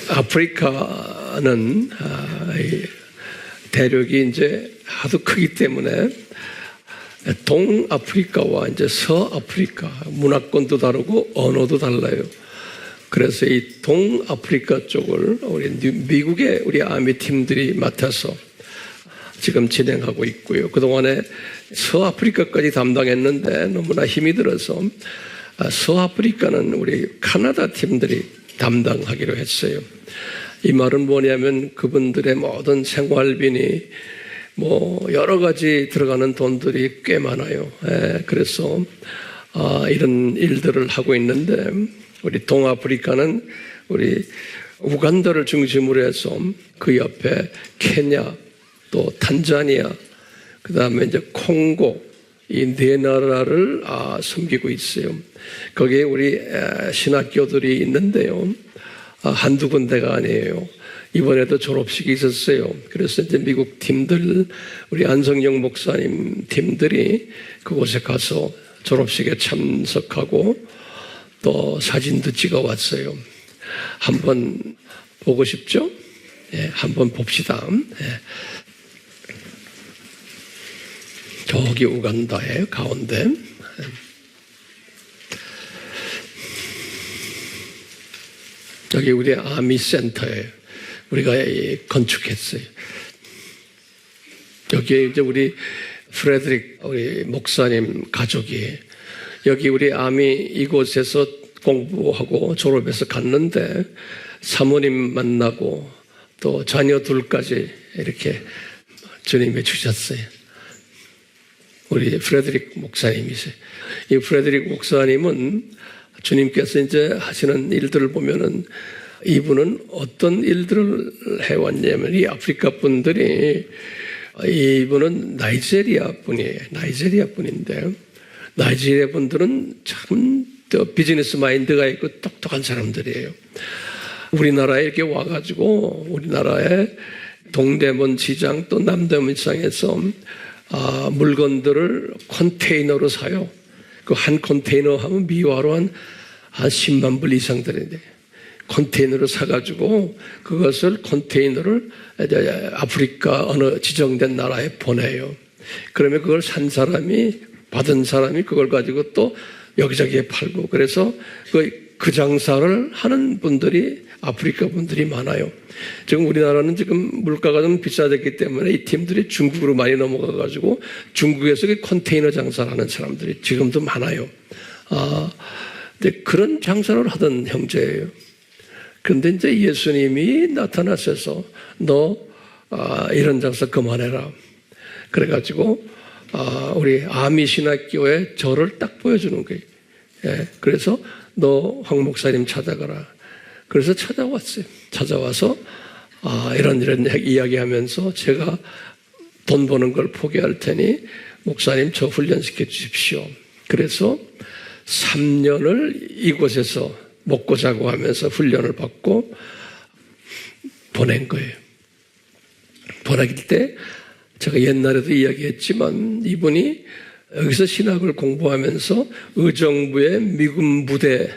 아프리카는 대륙이 이제 하도 크기 때문에 동아프리카와 이제 서아프리카 문화권도 다르고 언어도 달라요. 그래서 이 동아프리카 쪽을 우리 미국의 우리 아미 팀들이 맡아서 지금 진행하고 있고요. 그동안에 서아프리카까지 담당했는데 너무나 힘이 들어서 서아프리카는 우리 카나다 팀들이 담당하기로 했어요. 이 말은 뭐냐면 그분들의 모든 생활비니 여러 가지 들어가는 돈들이 꽤 많아요. 그래서 이런 일들을 하고 있는데 우리 동아프리카는 우리 우간다를 중심으로 해서 그 옆에 케냐 또 탄자니아 그다음에 이제 콩고 이 네 나라를 섬기고 있어요. 거기에 우리 신학교들이 있는데요. 한두 군데가 아니에요. 이번에도 졸업식이 있었어요. 그래서 이제 미국 팀들, 우리 안성영 목사님 팀들이 그곳에 가서 졸업식에 참석하고 또 사진도 찍어 왔어요. 한번 보고 싶죠? 한번 봅시다. 저기 우간다의 가운데. 저기 우리 아미 센터에 우리가 건축했어요. 여기에 이제 우리 프레드릭 우리 목사님 가족이 여기 우리 아미 이곳에서 공부하고 졸업해서 갔는데 사모님 만나고 또 자녀 둘까지 이렇게 주님이 주셨어요. 우리 프레드릭 목사님이세요. 이 프레드릭 목사님은 주님께서 이제 하시는 일들을 보면은 이분은 어떤 일들을 해왔냐면 이 아프리카 분들이 이분은 나이제리아 분이에요. 나이제리아 분인데 나이제리아 분들은 참 비즈니스 마인드가 있고 똑똑한 사람들이에요. 우리나라에 이렇게 와가지고 우리나라의 동대문 시장 또 남대문 시장에서 물건들을 컨테이너로 사요. 그 한 컨테이너 하면 미화로 한 10만 불 이상 들어야 컨테이너를 사가지고 그것을 컨테이너를 아프리카 어느 지정된 나라에 보내요. 그러면 그걸 산 사람이 받은 사람이 그걸 가지고 또 여기저기에 팔고 그래서 그 장사를 하는 분들이 아프리카 분들이 많아요. 지금 우리나라는 지금 물가가 좀 비싸졌기 때문에 이 팀들이 중국으로 많이 넘어가가지고 중국에서 컨테이너 장사를 하는 사람들이 지금도 많아요. 근데 그런 장사를 하던 형제예요. 그런데 이제 예수님이 나타나셔서 너 이런 장사 그만해라. 그래가지고 우리 아미 신학교에 저를 딱 보여주는 거예요. 그래서 너 황 목사님 찾아가라. 그래서 찾아왔어요. 찾아와서 이런 이야기하면서 제가 돈 버는 걸 포기할 테니 목사님 저 훈련시켜 주십시오. 그래서 3년을 이곳에서 먹고 자고 하면서 훈련을 받고 보낸 거예요. 보내길 때 제가 옛날에도 이야기했지만 이분이 여기서 신학을 공부하면서 의정부의 미군 부대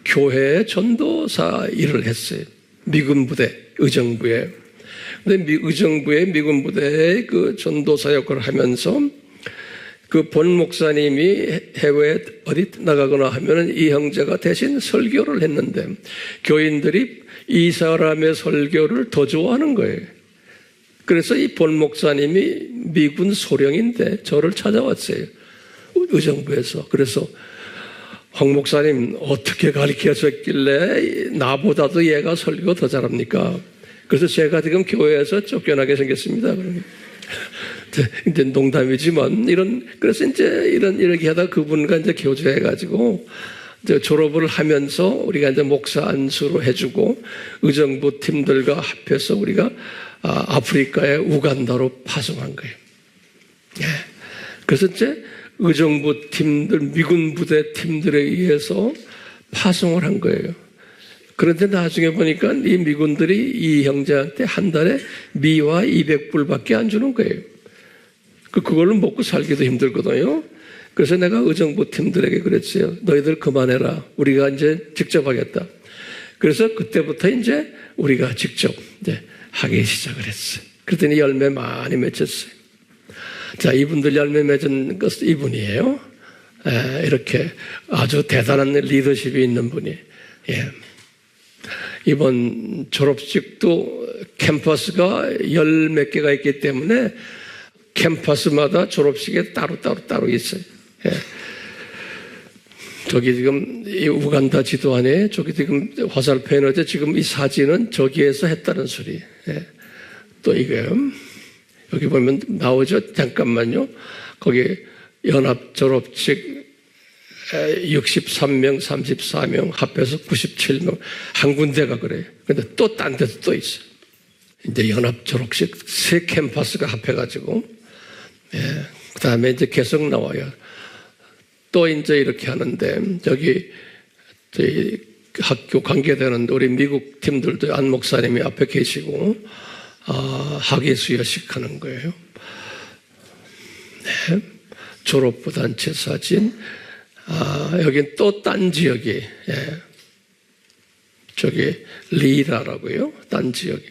교회의 전도사 일을 했어요. 미군 부대 의정부에. 근데 의정부의 미군 부대의 그 전도사 역할을 하면서 그 본 목사님이 해외에 어디 나가거나 하면은 이 형제가 대신 설교를 했는데 교인들이 이 사람의 설교를 더 좋아하는 거예요. 그래서 이 본 목사님이 미군 소령인데 저를 찾아왔어요. 의정부에서. 그래서 황 목사님 어떻게 가르쳐줬길래 나보다도 얘가 설교 더 잘합니까? 그래서 제가 지금 교회에서 쫓겨나게 생겼습니다. 이제 농담이지만 그래서 이제 이렇게 하다 그분과 이제 교제해가지고 이제 졸업을 하면서 우리가 이제 목사 안수로 해주고 의정부 팀들과 합해서 우리가 아프리카의 우간다로 파송한 거예요. 그래서 이제 의정부 팀들, 미군 부대 팀들에 의해서 파송을 한 거예요. 그런데 나중에 보니까 이 미군들이 이 형제한테 한 달에 미화 200불밖에 안 주는 거예요. 그걸로 먹고 살기도 힘들거든요. 그래서 내가 의정부 팀들에게 그랬어요. 너희들 그만해라. 우리가 이제 직접 하겠다. 그래서 그때부터 이제 우리가 직접 이제 하기 시작을 했어요. 그랬더니 열매 많이 맺혔어요. 자, 이분들 열매 맺은 것은 이분이에요. 이렇게 아주 대단한 리더십이 있는 분이. 예. 이번 졸업식도 캠퍼스가 열 몇 개가 있기 때문에 캠퍼스마다 졸업식에 따로 있어요. 예. 저기 지금 이 우간다 지도안에 저기 지금 화살표 에너지 지금 이 사진은 저기에서 했다는 소리. 예. 또 이거요. 여기 보면 나오죠? 잠깐만요. 거기 연합 졸업식 63명, 34명, 합해서 97명. 한 군데가 그래요. 근데 또 딴 데도 또 있어요. 이제 연합 졸업식 세 캠퍼스가 합해가지고, 예. 그 다음에 이제 계속 나와요. 또 이제 이렇게 하는데, 저기, 저희 학교 관계되는 우리 미국 팀들도 안 목사님이 앞에 계시고, 학예 수여식 하는 거예요. 네. 졸업부 단체 사진. 여긴 또 딴 지역이, 예. 저기, 리라라고요. 딴 지역이.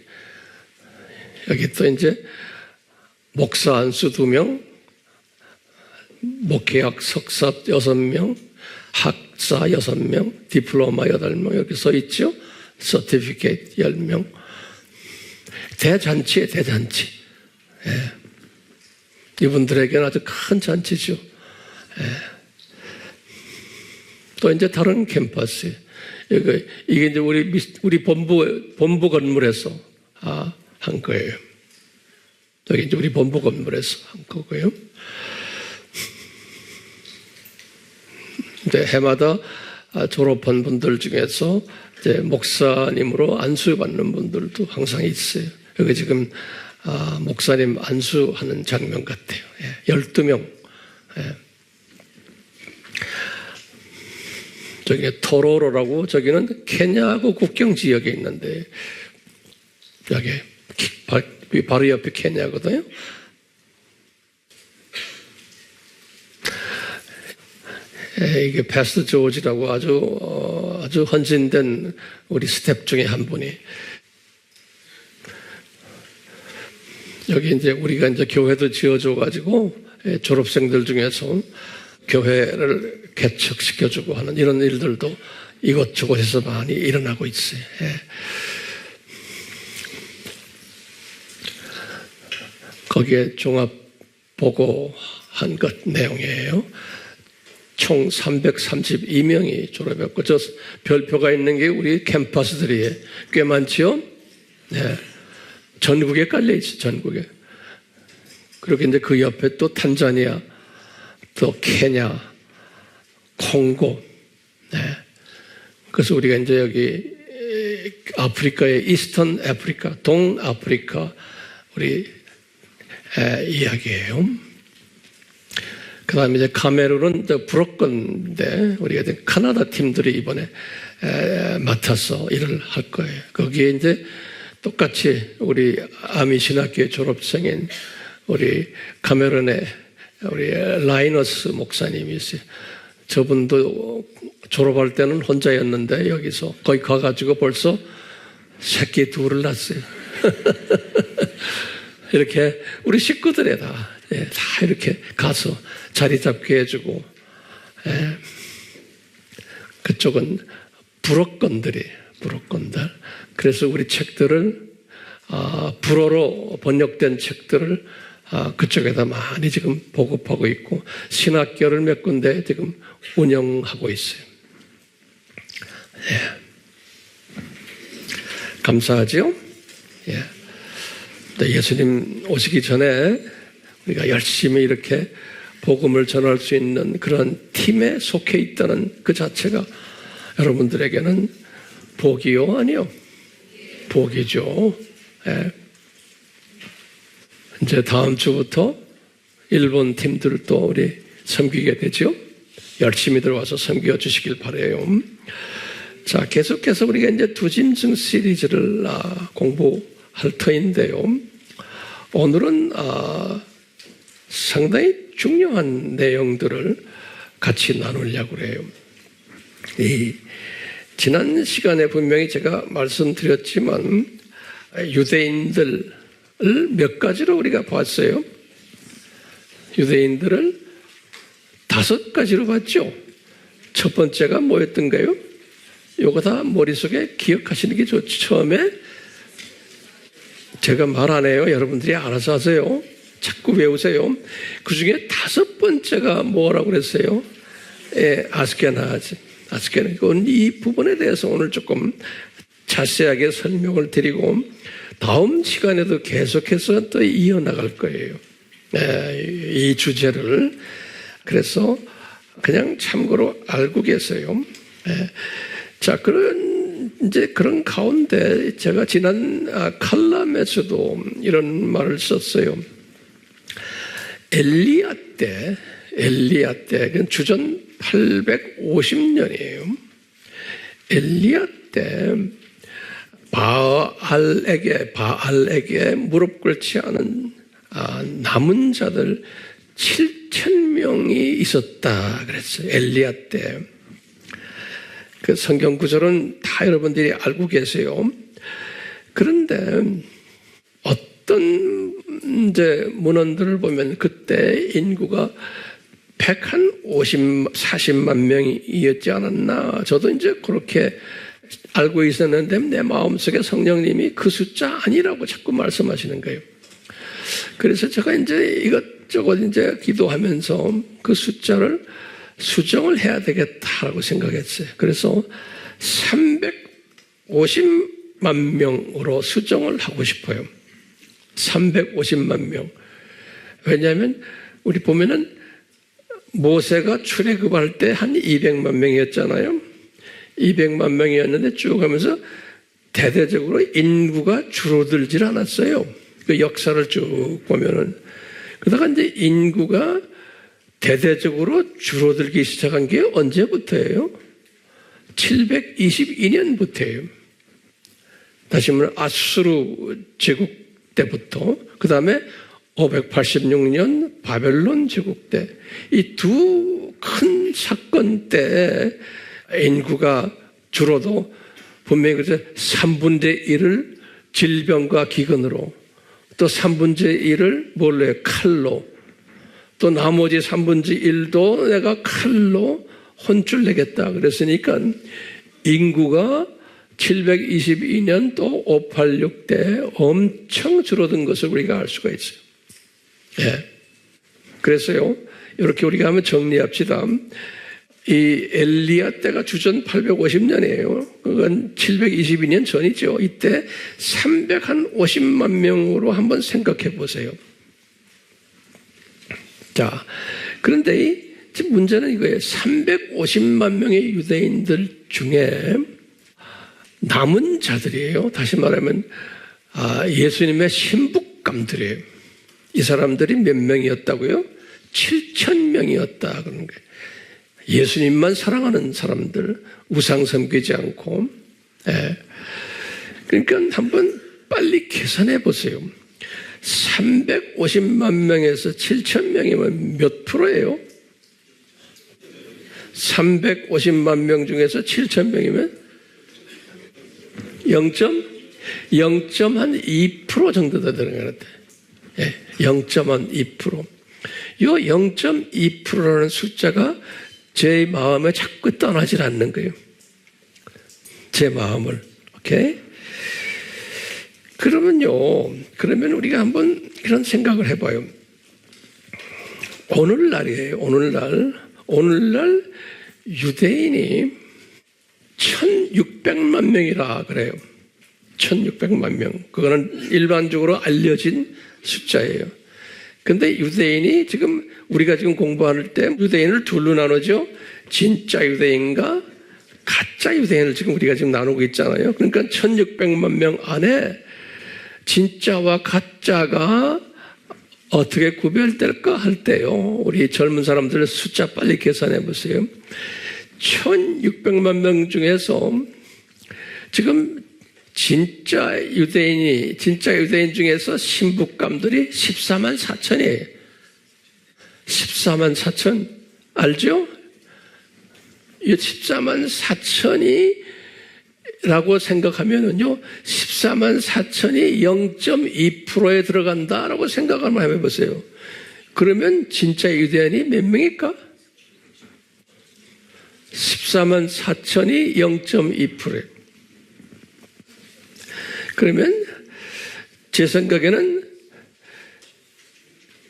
여기 또 이제, 목사 안수 2명, 목회학 석사 6명, 학사 6명, 디플로마 8명, 여기 써 있죠? 서티피케이트 10명. 대잔치에 대잔치. 예. 이분들에게는 아주 큰 잔치죠. 예. 또 이제 다른 캠퍼스. 이게 이제 우리 본부 건물에서 한 거예요. 여기 이제 우리 본부 건물에서 한 거고요. 이제 해마다 졸업한 분들 중에서 이제 목사님으로 안수받는 분들도 항상 있어요. 여기 지금 목사님 안수하는 장면 같아요. 예, 12명. 예. 저기 토로로라고 저기는 케냐하고 국경 지역에 있는데 여기 바로 옆에 케냐거든요. 이게 패스트 조지라고 아주 헌신된 우리 스텝 중에 한 분이 여기 이제 우리가 이제 교회도 지어줘가지고 졸업생들 중에서 교회를 개척시켜주고 하는 이런 일들도 이곳저곳에서 많이 일어나고 있어요. 예. 거기에 종합 보고한 것 내용이에요. 총 332명이 졸업했고, 저 별표가 있는 게 우리 캠퍼스들이 꽤 많지요? 네. 전국에 깔려있어요, 전국에. 그리고 이제 그 옆에 또 탄자니아, 또 케냐, 콩고, 네. 그래서 우리가 이제 여기 아프리카의 이스턴 아프리카, 동아프리카, 우리 이야기예요. 그 다음에 이제 카메룬은 불어건인데 우리가 이제 카나다 팀들이 이번에 맡아서 일을 할 거예요. 거기에 이제 똑같이 우리 아미신학교의 졸업생인 우리 카메룬의 우리 라이너스 목사님이 있어요. 저분도 졸업할 때는 혼자였는데 여기서 거기 가가지고 벌써 새끼 둘을 낳았어요. 이렇게 우리 식구들에 다 이렇게 가서 자리 잡게 해주고, 그쪽은 불어건들. 그래서 우리 책들을, 불어로 번역된 책들을 그쪽에다 많이 지금 보급하고 있고, 신학교를 몇 군데 지금 운영하고 있어요. 예. 감사하죠? 예. 예수님 오시기 전에 우리가 열심히 이렇게 복음을 전할 수 있는 그런 팀에 속해 있다는 그 자체가 여러분들에게는 복이요? 아니요? 복이죠. 예. 이제 다음 주부터 일본 팀들도 우리 섬기게 되죠. 열심히 들어와서 섬겨 주시길 바라요. 자, 계속해서 우리가 이제 두짐승 시리즈를 공부할 터인데요. 오늘은 상당히 중요한 내용들을 같이 나누려고 해요. 이 지난 시간에 분명히 제가 말씀드렸지만 유대인들을 몇 가지로 우리가 봤어요. 유대인들을 5가지로 봤죠. 첫 번째가 뭐였던가요? 요거 다 머릿속에 기억하시는 게 좋죠. 처음에 제가 말 안 해요. 여러분들이 알아서 하세요. 자꾸 외우세요. 그 중에 5번째가 뭐라고 그랬어요? 아스케나즈. 이 부분에 대해서 오늘 조금 자세하게 설명을 드리고 다음 시간에도 계속해서 또 이어나갈 거예요. 이 주제를. 그래서 그냥 참고로 알고 계세요. 자, 그런 가운데 제가 지난 칼럼에서도 이런 말을 썼어요. 엘리야 때, 그건 주전 850년이에요. 엘리야 때 바알에게 무릎 꿇지 않은 남은 자들 7,000명이 있었다 그랬어요. 엘리야 때. 그 성경 구절은 다 여러분들이 알고 계세요. 그런데 어떤 이제 문헌들을 보면 그때 인구가 140만 명이었지 않았나. 저도 이제 그렇게 알고 있었는데 내 마음속에 성령님이 그 숫자 아니라고 자꾸 말씀하시는 거예요. 그래서 제가 이제 이것저것 이제 기도하면서 그 숫자를 수정을 해야 되겠다라고 생각했어요. 그래서 350만 명으로 수정을 하고 싶어요. 350만 명. 왜냐하면 우리 보면은 모세가 출애굽할 때 한 200만 명이었잖아요. 200만 명이었는데 쭉 하면서 대대적으로 인구가 줄어들질 않았어요. 그 역사를 쭉 보면은. 그러다가 이제 인구가 대대적으로 줄어들기 시작한 게 언제부터예요? 722년부터예요. 다시 말하면 아수르 제국 때부터, 그 다음에 586년 바벨론 제국 때, 이 두 큰 사건 때 인구가 줄어도 분명히 그래서 3분의 1을 질병과 기근으로, 또 3분의 1을 뭘로 해요? 칼로, 또 나머지 3분의 1도 내가 칼로 혼쭐 내겠다 그랬으니까 인구가 722년 또 586 때 엄청 줄어든 것을 우리가 알 수가 있어요. 그래서요, 이렇게 우리가 한번 정리합시다. 이 엘리야 때가 주전 850년이에요. 그건 722년 전이죠. 이때 350만 명으로 한번 생각해 보세요. 자, 그런데 지금 문제는 이거예요. 350만 명의 유대인들 중에 남은 자들이에요. 다시 말하면 예수님의 신부감들이에요. 이 사람들이 몇 명이었다고요? 7,000명이었다 그런 거예요. 예수님만 사랑하는 사람들, 우상 섬기지 않고. 그러니까 한번 빨리 계산해 보세요. 350만 명에서 7,000명이면 몇 프로예요? 350만 명 중에서 7,000명이면 0.2% 정도 되는 것 같아요. 0.2%. 이 0.2%라는 숫자가 제 마음에 자꾸 떠나질 않는 거예요. 제 마음을. 오케이? 그러면 우리가 한번 이런 생각을 해봐요. 오늘날이에요. 오늘날 유대인이 1,600만 명이라 그래요. 1,600만 명. 그거는 일반적으로 알려진 숫자예요. 근데 유대인이 지금 우리가 지금 공부할 때 유대인을 둘로 나누죠. 진짜 유대인과 가짜 유대인을 지금 우리가 지금 나누고 있잖아요. 그러니까 1,600만 명 안에 진짜와 가짜가 어떻게 구별될까 할 때요. 우리 젊은 사람들 숫자 빨리 계산해 보세요. 1,600만 명 중에서 지금 진짜 유대인 중에서 신부감들이 14만 4천이에요. 14만 4천. 알죠? 이 14만 4천이 라고 생각하면은요, 14만 4천이 0.2%에 들어간다라고 생각을 한번 해보세요. 그러면 진짜 유대인이 몇 명일까? 14만 4천이 0.2%. 그러면 제 생각에는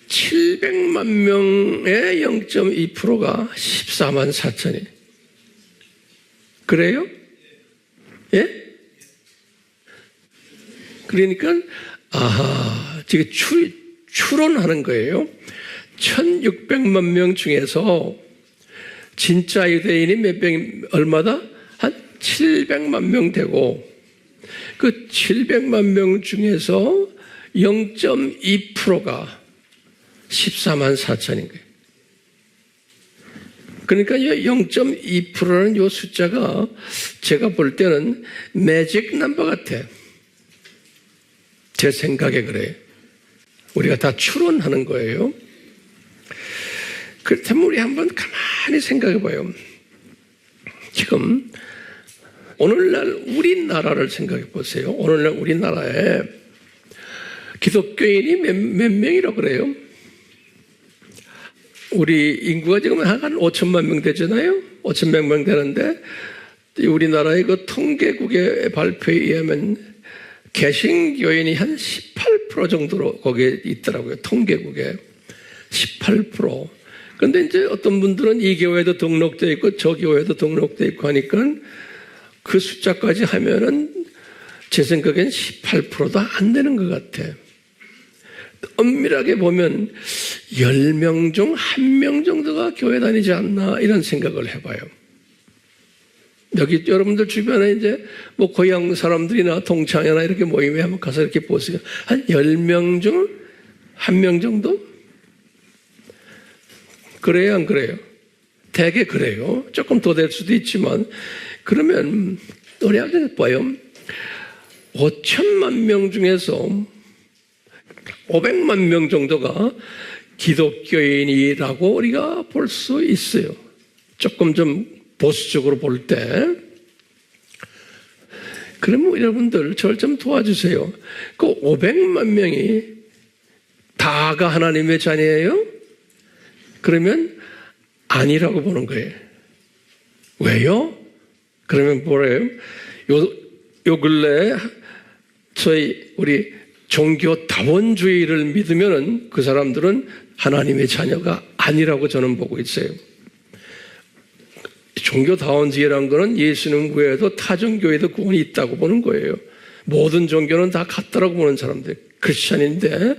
700만 명의 0.2%가 14만 4천이. 그래요? 예? 그러니까, 지금 추론하는 거예요. 1600만 명 중에서 진짜 유대인이 얼마다? 한 700만 명 되고, 그 700만 명 중에서 0.2%가 14만 4천인 거예요. 그러니까 0.2%라는 이 숫자가 제가 볼 때는 매직 넘버 같아. 제 생각에 그래요. 우리가 다 추론하는 거예요. 그렇다면 우리 한번 가만히 생각해 봐요. 지금 오늘날 우리나라를 생각해 보세요. 오늘날 우리나라에 기독교인이 몇 명이라고 그래요? 우리 인구가 지금 한 5천만 명 되잖아요. 5천만 명 되는데 우리나라의 그 통계국의 발표에 의하면 개신교인이 한 18% 정도로 거기에 있더라고요. 통계국에 18%. 그런데 이제 어떤 분들은 이 교회도 등록되어 있고 저 교회도 등록되어 있고 하니까 그 숫자까지 하면은 제 생각엔 18%도 안 되는 것 같아. 엄밀하게 보면 10명 중 1명 정도가 교회 다니지 않나 이런 생각을 해봐요. 여기 여러분들 주변에 이제 뭐 고향 사람들이나 동창회나 이렇게 모임에 한번 가서 이렇게 보세요. 한 10명 중 1명 정도? 그래요, 안 그래요? 대개 그래요. 조금 더 될 수도 있지만 그러면 우리 한번 봐요. 5천만 명 중에서 500만 명 정도가 기독교인이라고 우리가 볼 수 있어요. 조금 좀 보수적으로 볼 때. 그러면 여러분들 저를 좀 도와주세요. 그 500만 명이 다가 하나님의 자녀예요? 그러면 아니라고 보는 거예요. 왜요? 그러면 뭐래요? 요 근래에 우리 종교 다원주의를 믿으면은 그 사람들은 하나님의 자녀가 아니라고 저는 보고 있어요. 종교 다원주의라는 거는 예수님 외에도 타종교에도 구원이 있다고 보는 거예요. 모든 종교는 다 같다라고 보는 사람들, 크리스찬인데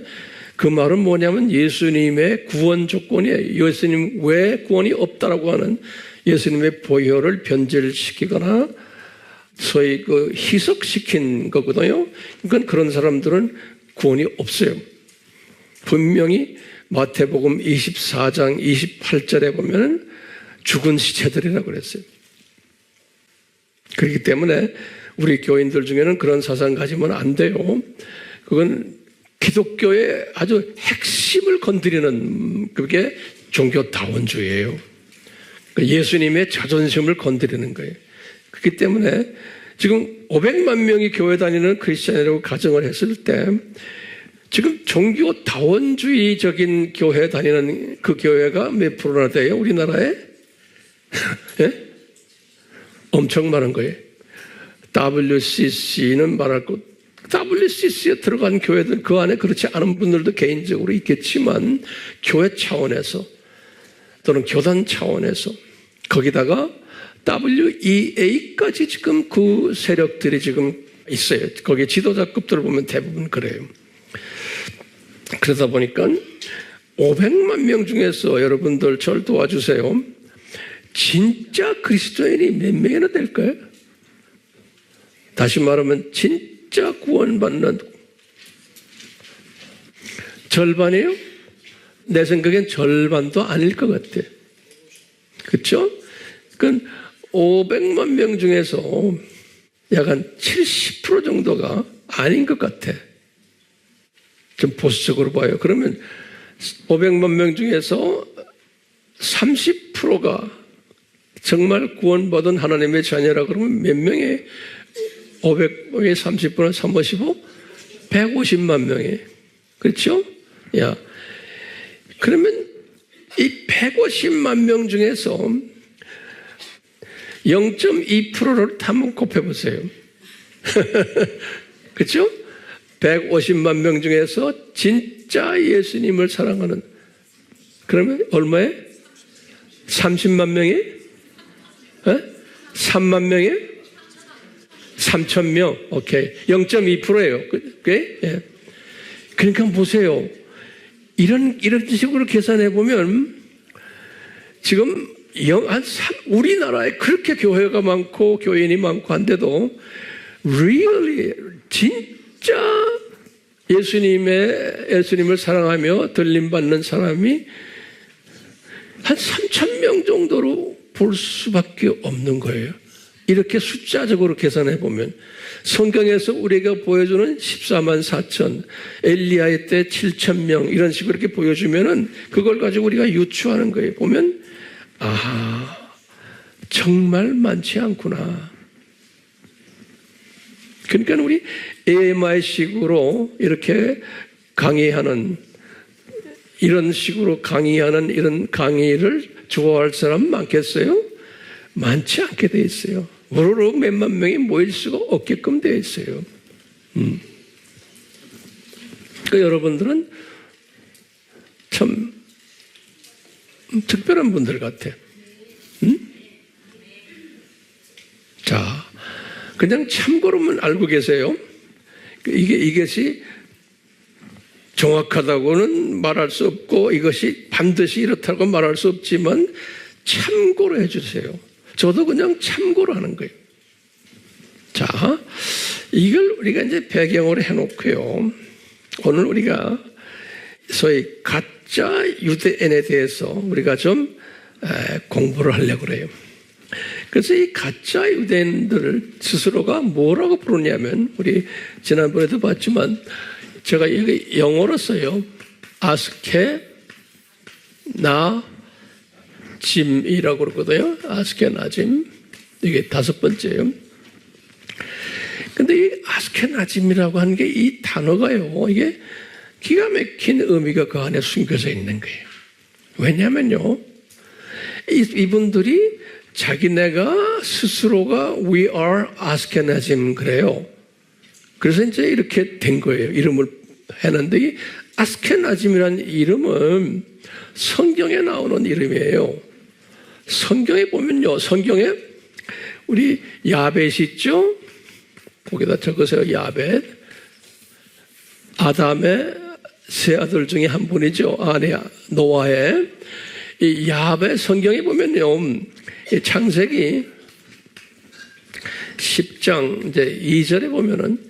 그 말은 뭐냐면 예수님의 구원 조건이에요. 예수님 외에 구원이 없다라고 하는 예수님의 보혈을 변질시키거나 소위 그 희석시킨 거거든요. 그러니까 그런 사람들은 구원이 없어요. 분명히 마태복음 24장 28절에 보면 죽은 시체들이라고 그랬어요. 그렇기 때문에 우리 교인들 중에는 그런 사상 가지면 안 돼요. 그건 기독교의 아주 핵심을 건드리는 그게 종교다원주의예요. 예수님의 자존심을 건드리는 거예요. 그렇기 때문에 지금 500만 명이 교회 다니는 크리스찬이라고 가정을 했을 때 지금 종교다원주의적인 교회 다니는 그 교회가 몇 프로나 돼요? 우리나라에? 예? 엄청 많은 거예요. WCC는 말할 것, WCC에 들어간 교회들 그 안에 그렇지 않은 분들도 개인적으로 있겠지만 교회 차원에서 또는 교단 차원에서 거기다가 WEA까지 지금 그 세력들이 지금 있어요. 거기에 지도자급들을 보면 대부분 그래요. 그러다 보니까 500만 명 중에서 여러분들 저를 도와주세요. 진짜 그리스도인이 몇 명이나 될까요? 다시 말하면 진짜 구원받는 절반이에요? 내 생각엔 절반도 아닐 것 같아. 그렇죠? 그건 500만 명 중에서 약 한 70% 정도가 아닌 것 같아. 좀 보수적으로 봐요. 그러면 500만 명 중에서 30%가 정말 구원받은 하나님의 자녀라 그러면 몇 명의 500명에 30분은 355? 150만 명에. 그렇죠? 야. 그러면 이 150만 명 중에서 0.2%를 한번 곱해보세요. 그렇죠? 150만 명 중에서 진짜 예수님을 사랑하는, 그러면 얼마에? 30만 명에? 3만 명에? 3천 명. 오케이. 0.2%예요. 그게? 예. 그러니까 보세요. 이런 식으로 계산해 보면 지금 우리나라에 그렇게 교회가 많고 교인이 많고 한데도 really 진짜 예수님을 사랑하며 들림받는 사람이 한 3천 명 정도로 볼 수밖에 없는 거예요. 이렇게 숫자적으로 계산해 보면 성경에서 우리가 보여주는 14만 4천, 엘리야의 때 7천 명 이런 식으로 이렇게 보여주면은 그걸 가지고 우리가 유추하는 거예요. 보면 정말 많지 않구나. 그러니까 우리 AMI식으로 이렇게 강의하는, 이런 식으로 강의하는 이런 강의를 좋아할 사람 많겠어요? 많지 않게 돼 있어요. 무료로 몇만 명이 모일 수가 없게끔 되어 있어요. 그러니까 여러분들은 참 특별한 분들 같아요. 자, 그냥 참고로만 알고 계세요. 이것이 정확하다고는 말할 수 없고 이것이 반드시 이렇다고 말할 수 없지만 참고로 해주세요. 저도 그냥 참고로 하는 거예요. 자, 이걸 우리가 이제 배경으로 해놓고요. 오늘 우리가 소위 가짜 유대인에 대해서 우리가 좀 공부를 하려고 그래요. 그래서 이 가짜 유대인들을 스스로가 뭐라고 부르냐면, 우리 지난번에도 봤지만 제가 여기 영어로 써요. 아스케나짐이라고 그러거든요. 아스케나짐. 이게 5번째예요. 근데 이 아스케나짐이라고 하는 게 이 단어가요. 이게 기가 막힌 의미가 그 안에 숨겨져 있는 거예요. 왜냐면요. 이분들이 자기네가 스스로가 We are Ashkenazim 그래요. 그래서 이제 이렇게 된 거예요. 이름을 했는데 이 아스케나짐이라는 이름은 성경에 나오는 이름이에요. 성경에 보면요. 성경에 우리 야벳 있죠? 거기다 적으세요. 야벳. 아담의 세 아들 중에 한 분이죠. 아내 노아의. 이 야벳 성경에 보면요. 이 창세기 10장 이제 2절에 보면은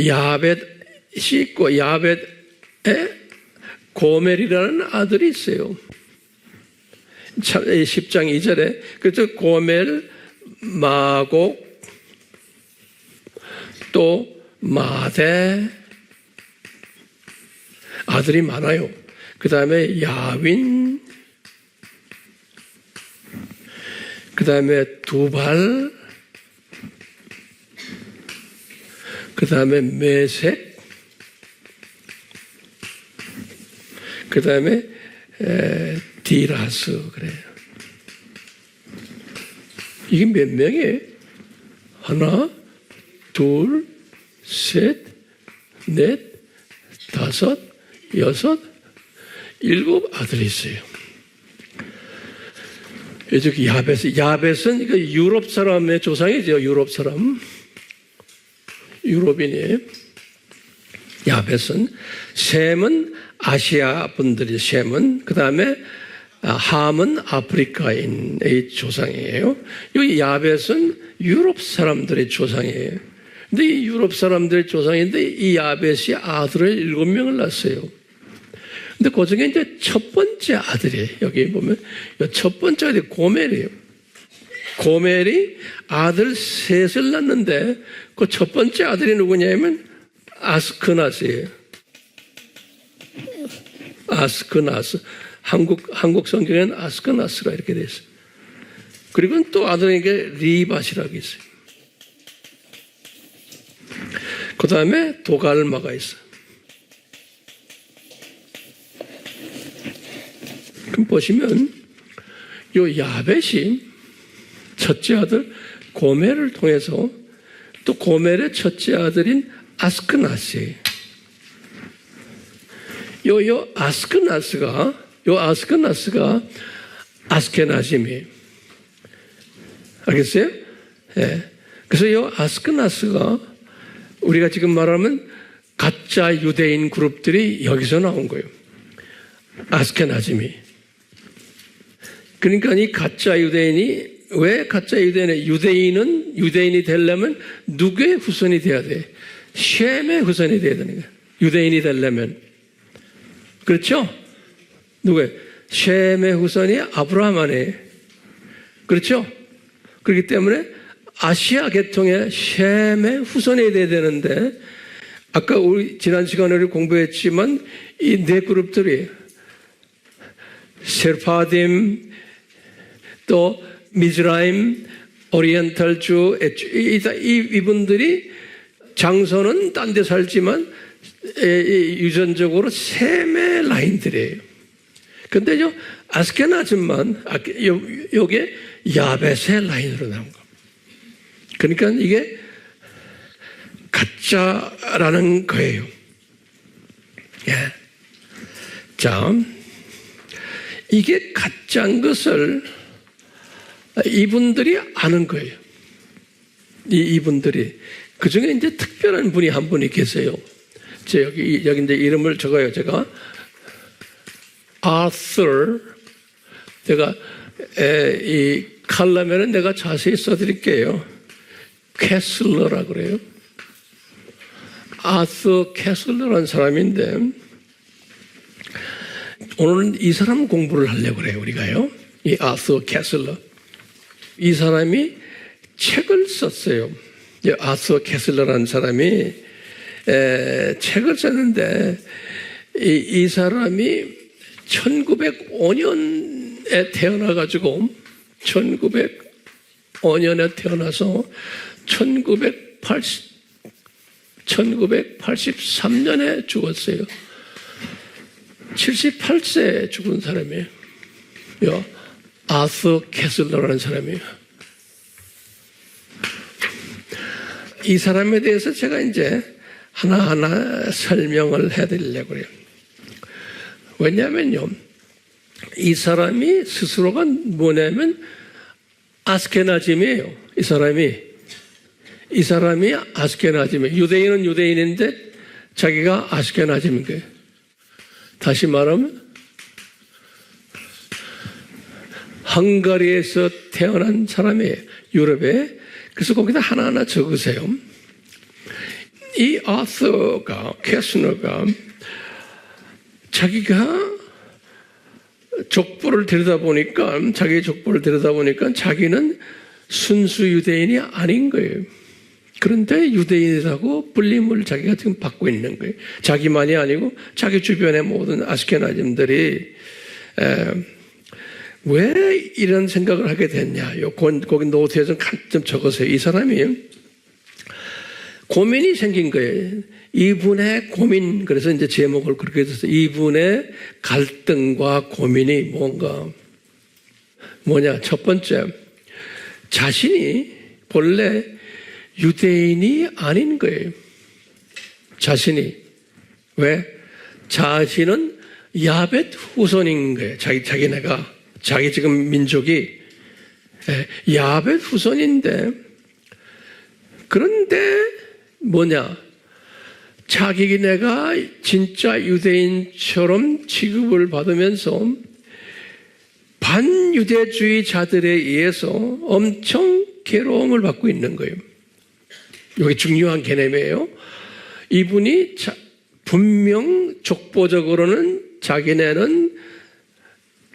야벳이 있고 야벳의 고멜이라는 아들이 있어요. 10장 2절에 그래서 고멜, 마곡, 또 마대 아들이 많아요. 그 다음에 야윈, 그 다음에 두발, 그 다음에 메색, 그 다음에 디라스 그래요. 이게 몇 명이에요? 하나, 둘, 셋, 넷, 다섯, 여섯, 일곱 아들이 있어요. 여기 야벳은 유럽 사람의 조상이죠. 유럽 사람. 유럽인이에요. 야벳은. 셈은 아시아 분들이 셈은. 그 다음에 함은 아프리카인의 조상이에요. 여기 야벳은 유럽 사람들의 조상이에요. 근데 이 유럽 사람들의 조상인데 이 야벳이 아들을 7명을 낳았어요. 근데 그 중에 이제 첫 번째 아들이에요. 여기 보면 첫 번째 아들이 고멜이에요. 고멜이 아들 셋을 낳는데 그 첫 번째 아들이 누구냐면 아스크나스예요. 아스크나스. 한국 성경에는 아스크나스가 이렇게 되어 있어요. 그리고 또 아들에게 리밧이라고 있어요. 그 다음에 도갈마가 있어. 그럼 보시면 요 야벳이 첫째 아들 고멜을 통해서 또 고멜의 첫째 아들인 아스크나스예요. 요 아스크나스가 아스케나즘이에요. 알겠어요? 예. 그래서 요 아스크나스가 우리가 지금 말하면 가짜 유대인 그룹들이 여기서 나온 거예요. 아스케나즘이. 그러니까 이 가짜 유대인이 왜 가짜 유대인이 유대인이 되려면 누구의 후손이 돼야 돼? 셈의 후손이 돼야 되는 거야. 유대인이 되려면. 그렇죠? 누구의? 셈의 후손이 아브라함 안에. 그렇죠? 그렇기 때문에 아시아 계통의 셈의 후손이 돼야 되는데 아까 우리 지난 시간에 공부했지만 이 네 그룹들이 세르파딤 또 미즈라임, 오리엔탈주, 이분들이 장소는 딴 데 살지만 유전적으로 셈의 라인들이에요. 근데 요 아스케나즘만 요게 야벳의 라인으로 나온 겁니다. 그러니까 이게 가짜라는 거예요. 예. 자, 이게 가짜인 것을 이분들이 아는 거예요. 이분들이. 그 중에 이제 특별한 분이 한 분이 계세요. 여기 이제 이름을 적어요, 제가. 아서. 제가, 이 칼럼에는 내가 자세히 써드릴게요. 캐슬러라 그래요. 아서 캐슬러라는 사람인데, 오늘은 이 사람 공부를 하려고 그래요, 우리가요. 이 아서 캐슬러. 이 사람이 책을 썼어요. 아서 캐슬러라는 사람이 책을 썼는데 이 사람이 1905년에 태어나가지고 1905년에 태어나서 1983년에 죽었어요. 78세에 죽은 사람이에요. 아서 캐슬러라는 사람이에요. 이 사람에 대해서 제가 이제 하나하나 설명을 해드리려고 해요. 왜냐하면요, 이 사람이 스스로가 뭐냐면 아스케나즘이에요. 이 사람이 아스케나즘이에요. 유대인은 유대인인데 자기가 아스케나즘인 거예요. 다시 말하면 헝가리에서 태어난 사람이에요. 유럽에. 그래서 거기다 하나하나 적으세요. 이 아서가, 캐스너가 자기가 족보를 들여다보니까 자기는 순수 유대인이 아닌 거예요. 그런데 유대인이라고 불림을 자기가 지금 받고 있는 거예요. 자기만이 아니고 자기 주변의 모든 아스케나즘들이 왜 이런 생각을 하게 됐냐? 거기 노트에 좀 적으세요. 이 사람이 고민이 생긴 거예요. 이분의 고민, 그래서 이제 제목을 그렇게 해서 이분의 갈등과 고민이 뭐냐? 첫 번째, 자신이 본래 유대인이 아닌 거예요. 자신이. 왜? 자신은 야벳 후손인 거예요. 자기네가. 자기 지금 민족이 야벳 후손인데, 그런데 뭐냐? 자기네가 진짜 유대인처럼 취급을 받으면서 반유대주의자들에 의해서 엄청 괴로움을 받고 있는 거예요. 이게 중요한 개념이에요. 이분이 분명 족보적으로는 자기네는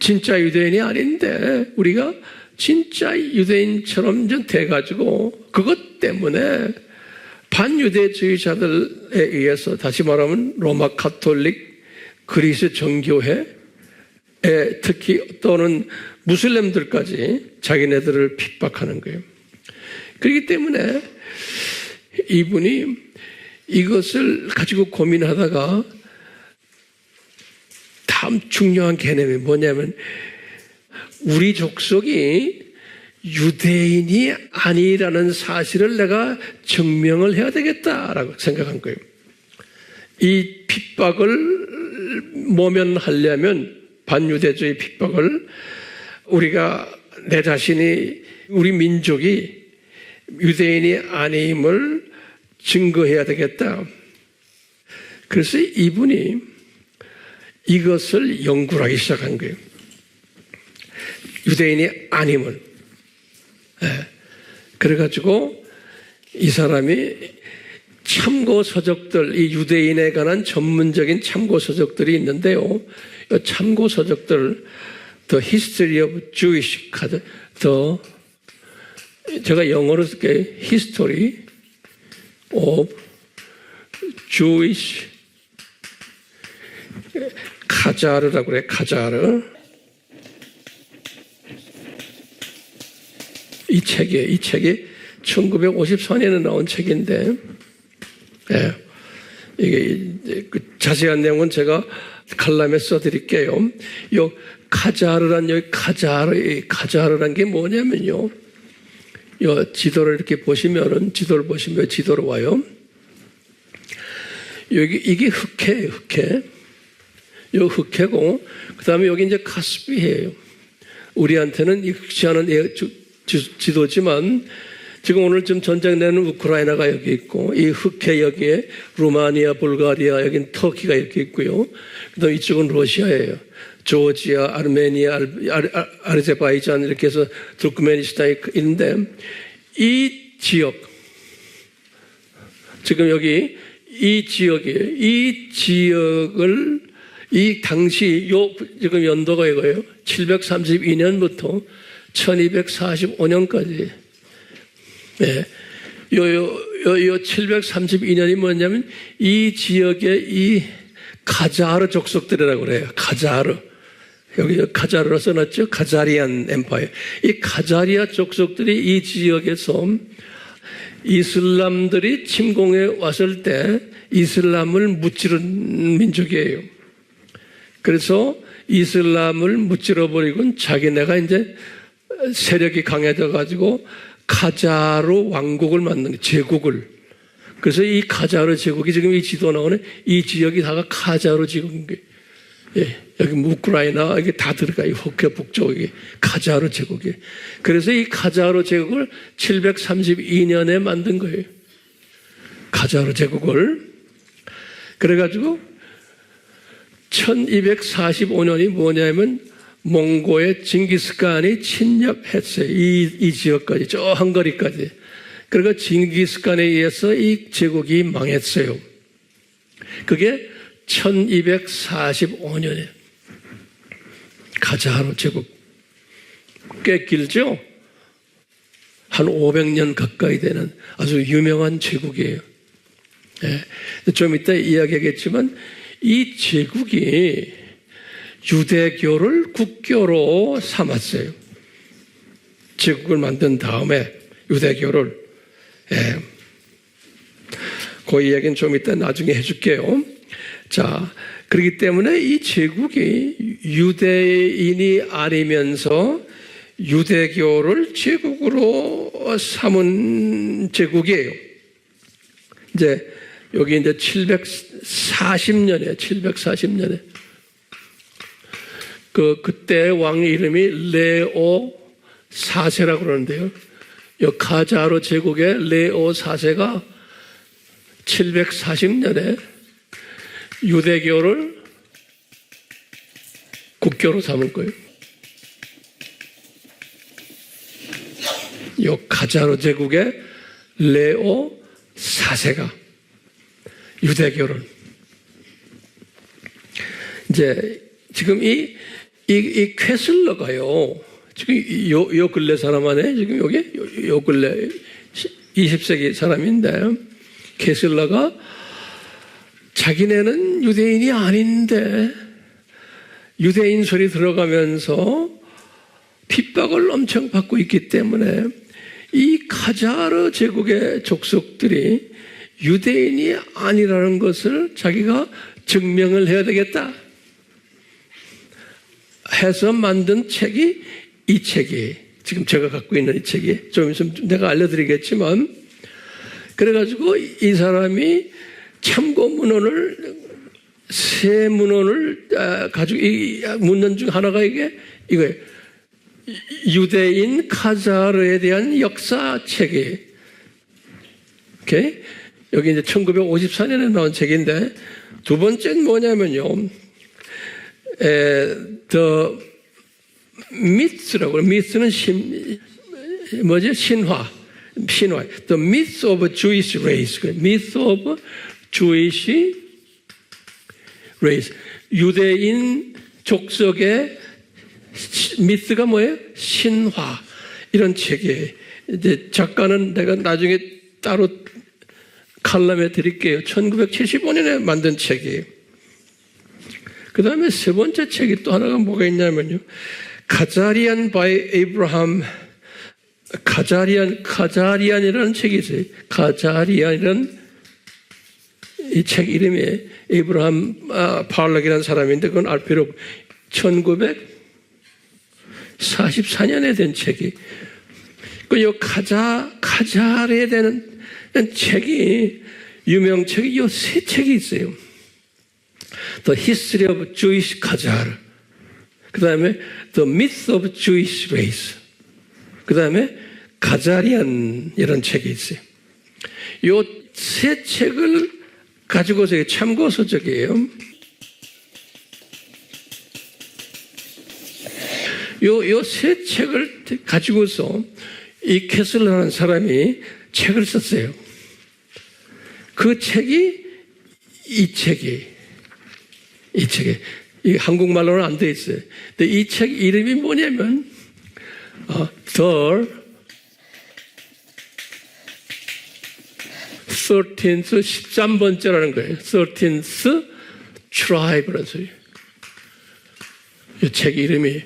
진짜 유대인이 아닌데 우리가 진짜 유대인처럼 좀 돼가지고 그것 때문에 반유대주의자들에 의해서, 다시 말하면 로마 가톨릭 그리스 정교회 특히 또는 무슬림들까지 자기네들을 핍박하는 거예요. 그렇기 때문에 이분이 이것을 가지고 고민하다가 다음 중요한 개념이 뭐냐면 우리 족속이 유대인이 아니라는 사실을 내가 증명을 해야 되겠다라고 생각한 거예요. 이 핍박을 모면하려면 반유대주의 핍박을 우리가 내 자신이 우리 민족이 유대인이 아님을 증거해야 되겠다. 그래서 이분이 이것을 연구를 하기 시작한 거예요. 유대인이 아님을. 그래가지고 이 사람이 참고서적들, 이 유대인에 관한 전문적인 참고서적들이 있는데요. 이 참고서적들, The History of Jewish, 제가 영어로 쓸게요. History of Jewish 카자르라고 그래요. 카자르. 이 책이 1954년에 나온 책인데, 이게 자세한 내용은 제가 칼럼에 써드릴게요. 요 카자르란 게 뭐냐면요. 요 지도를 이렇게 보시면은, 지도로 와요. 이게 흑해예요, 흑해. 요 흑해고, 그 다음에 여기 이제 카스피해요. 우리한테는 익숙치 않은 지도지만, 지금 오늘 좀 전쟁되는 우크라이나가 여기 있고, 이 흑해 여기에 루마니아, 불가리아, 여긴 터키가 이렇게 있고요. 그 다음에 이쪽은 러시아예요. 조지아, 아르메니아, 아르제바이잔 이렇게 해서 투르크메니스탄이 있는데, 이 지역, 지금 여기 이 지역이에요. 이 지역을 이 당시 지금 연도가 이거예요. 732년부터 1245년까지. 네. 요 732년이 뭐냐면 이 지역의 이 카자르 족속들이라고 그래요. 카자르. 여기 카자르로 써놨죠. 카자리안 엠파이어. 이 카자리아 족속들이 이 지역에서 이슬람들이 침공해 왔을 때 이슬람을 무찌른 민족이에요. 그래서 이슬람을 무찌러버리고 자기네가 이제 세력이 강해져 가지고 카자르 왕국을 만든 거예요. 제국을. 그래서 이 카자르 제국이 지금 이 지도 나오는 이 지역이 다가 카자르 제국인 거예요. 예, 여기 우크라이나 이게 다 들어가요. 흑해 북쪽이 카자르 제국이. 그래서 이 카자르 제국을 732년에 만든 거예요. 카자르 제국을. 그래가지고 1245년이 뭐냐면 몽고의 징기스칸이 침략했어요. 이 지역까지, 저 헝가리까지. 그러니까 징기스칸에 의해서 이 제국이 망했어요. 그게 1245년에 카자르 제국. 꽤 길죠? 한 500년 가까이 되는 아주 유명한 제국이에요. 네. 좀 이따 이야기하겠지만 이 제국이 유대교를 국교로 삼았어요. 제국을 만든 다음에 유대교를. 그 이야기는 좀 이따 나중에 해줄게요. 자, 그렇기 때문에 이 제국이 유대인이 아니면서 유대교를 제국으로 삼은 제국이에요. 이제 여기 이제 740년에 그때 왕 이름이 레오 4세라고 그러는데요. 이 카자르 제국의 레오 4세가 740년에 유대교를 국교로 삼을 거예요. 이 카자르 제국의 레오 4세가 유대교를. 이제 지금 이 쾌슬러가요. 지금 요 근래 사람 안에 지금 요 근래 20세기 사람인데 쾌슬러가 자기네는 유대인이 아닌데 유대인 소리 들어가면서 핍박을 엄청 받고 있기 때문에 이 카자르 제국의 족속들이 유대인이 아니라는 것을 자기가 증명을 해야 되겠다 해서 만든 책이 이 책이에요. 지금 제가 갖고 있는 이 책이 좀 있으면 내가 알려드리겠지만, 그래가지고 이 사람이 참고 문헌을 세 문헌을 가지고 이 문헌 중 하나가 이거예요. 유대인 카자르에 대한 역사 책이에요. 오케이? 여기 이제 1954년에 나온 책인데, 두 번째는 뭐냐면요. The Myths라고, Myth는 신화. The Myth of Jewish Race. Myth of Jewish Race. 유대인 족속의 미스가 뭐예요? 신화. 이런 책이에요. 이제 작가는 내가 나중에 따로 칼럼에 드릴게요. 1975년에 만든 책이에요. 그 다음에 세 번째 책이 또 하나가 뭐가 있냐면요. 카자리안 by Abraham. 카자리안이라는 책이 있어요. 카자리안이라는 이 책 이름이 에이브라함 파울락이라는 사람인데, 그건 알 필요 없고 1944년에 된 책이, 그 카자르에 대한 책이, 유명 책이 이 세 책이 있어요. The History of Jewish Khazar, 그 다음에 The Myth of Jewish Race, 그 다음에 가자리안이라는 책이 있어요. 이 세 책을 가지고서 참고서적이에요. 요 세 책을 가지고서 이 캐슬러라는 사람이 책을 썼어요. 그 책이 이 책이에요. 이 한국말로는 안 돼 있어요. 근데 이 책 이름이 뭐냐면 The 13th 13번째라는 거예요. 13th Tribe라는 소리예요. 이 책 이름이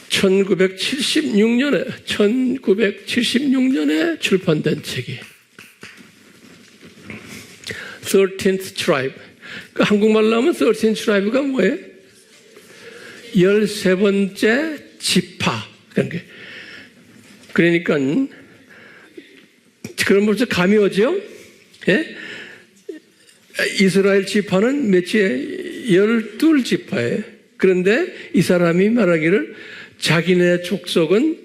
1976년에 출판된 책이에요. 13th Tribe. 그 한국말로 하면 13th Tribe가 뭐예요? 13번째 지파. 그러니까 그런 벌써 감이 오죠? 예? 이스라엘 지파는 몇이에요? 12지파예요. 그런데 이 사람이 말하기를 자기네 족속은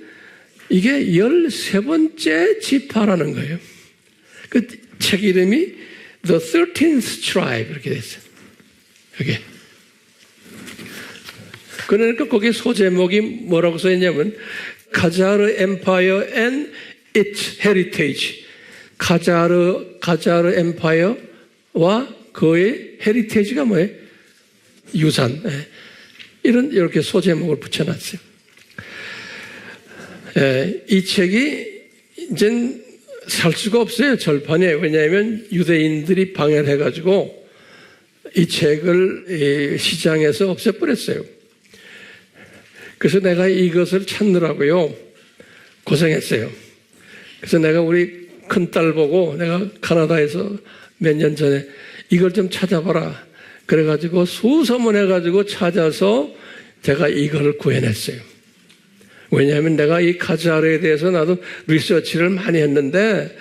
이게 13번째 지파라는 거예요. 그 책 이름이 The 13th Tribe 이렇게 됐어요. 여기. 그러니까 거기 소제목이 뭐라고 써있냐면 카자르 엠파이어 and its heritage. 카자르 엠파이어와 그의 헤리테이지가 뭐예요? 유산. 이렇게 소제목을 붙여놨어요. 이 책이 이젠 살 수가 없어요. 절판에. 왜냐하면 유대인들이 방해를 해가지고 이 책을 시장에서 없애버렸어요. 그래서 내가 이것을 찾느라고요 고생했어요. 그래서 내가 우리 큰딸 보고 내가 카나다에서 몇 년 전에 이걸 좀 찾아봐라 그래가지고 수소문해가지고 찾아서 제가 이걸 구해냈어요. 왜냐하면 내가 이 카자르에 대해서 나도 리서치를 많이 했는데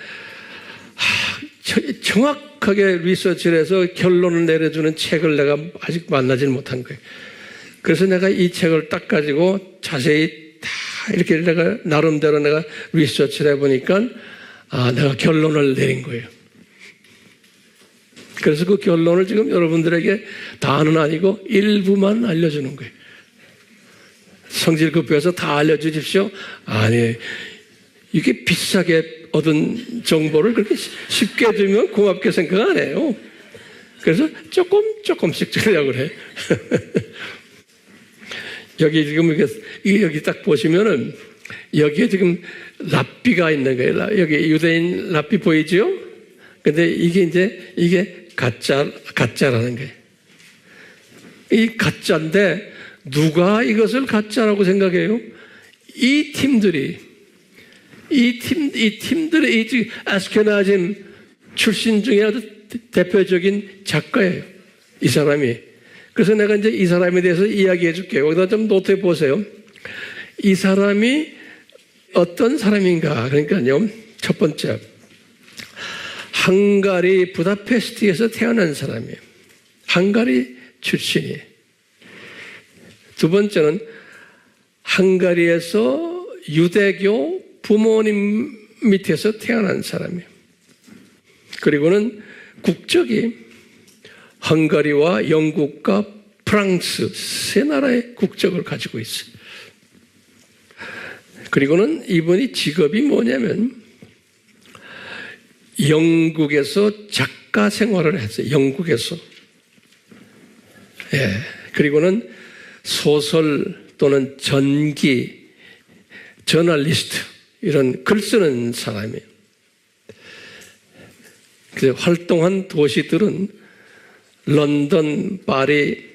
정확하게 리서치를 해서 결론을 내려주는 책을 내가 아직 만나질 못한 거예요. 그래서 내가 이 책을 딱 가지고 자세히 다 이렇게 내가 나름대로 내가 리서치를 해보니까 내가 결론을 내린 거예요. 그래서 그 결론을 지금 여러분들에게 다는 아니고 일부만 알려주는 거예요. 성질 급해서 다 알려주십시오. 아니, 이게 비싸게 얻은 정보를 그렇게 쉽게 주면 고맙게 생각 안 해요. 그래서 조금씩 주려고 그래. 여기 지금 여기 딱 보시면은 여기에 지금 랍비가 있는 거예요. 여기 유대인 랍비 보이죠? 근데 이게 가짜라는 거예요. 이 가짜인데 누가 이것을 가짜라고 생각해요? 이 팀들이 이 팀들의 이 아스케나즘 출신 중에 아주 대표적인 작가예요. 이 사람이. 그래서 내가 이제 이 사람에 대해서 이야기해 줄게요. 여기다 좀 노트해 보세요. 이 사람이 어떤 사람인가. 그러니까요. 첫 번째. 헝가리 부다페스트에서 태어난 사람이에요. 헝가리 출신이에요. 두 번째는 헝가리에서 유대교 부모님 밑에서 태어난 사람이에요. 그리고는 국적이 헝가리와 영국과 프랑스 세 나라의 국적을 가지고 있어요. 그리고는 이분이 직업이 뭐냐면 영국에서 작가 생활을 했어요. 영국에서. 예. 그리고는 소설 또는 전기, 저널리스트 이런 글 쓰는 사람이에요. 그래서 활동한 도시들은 런던, 파리,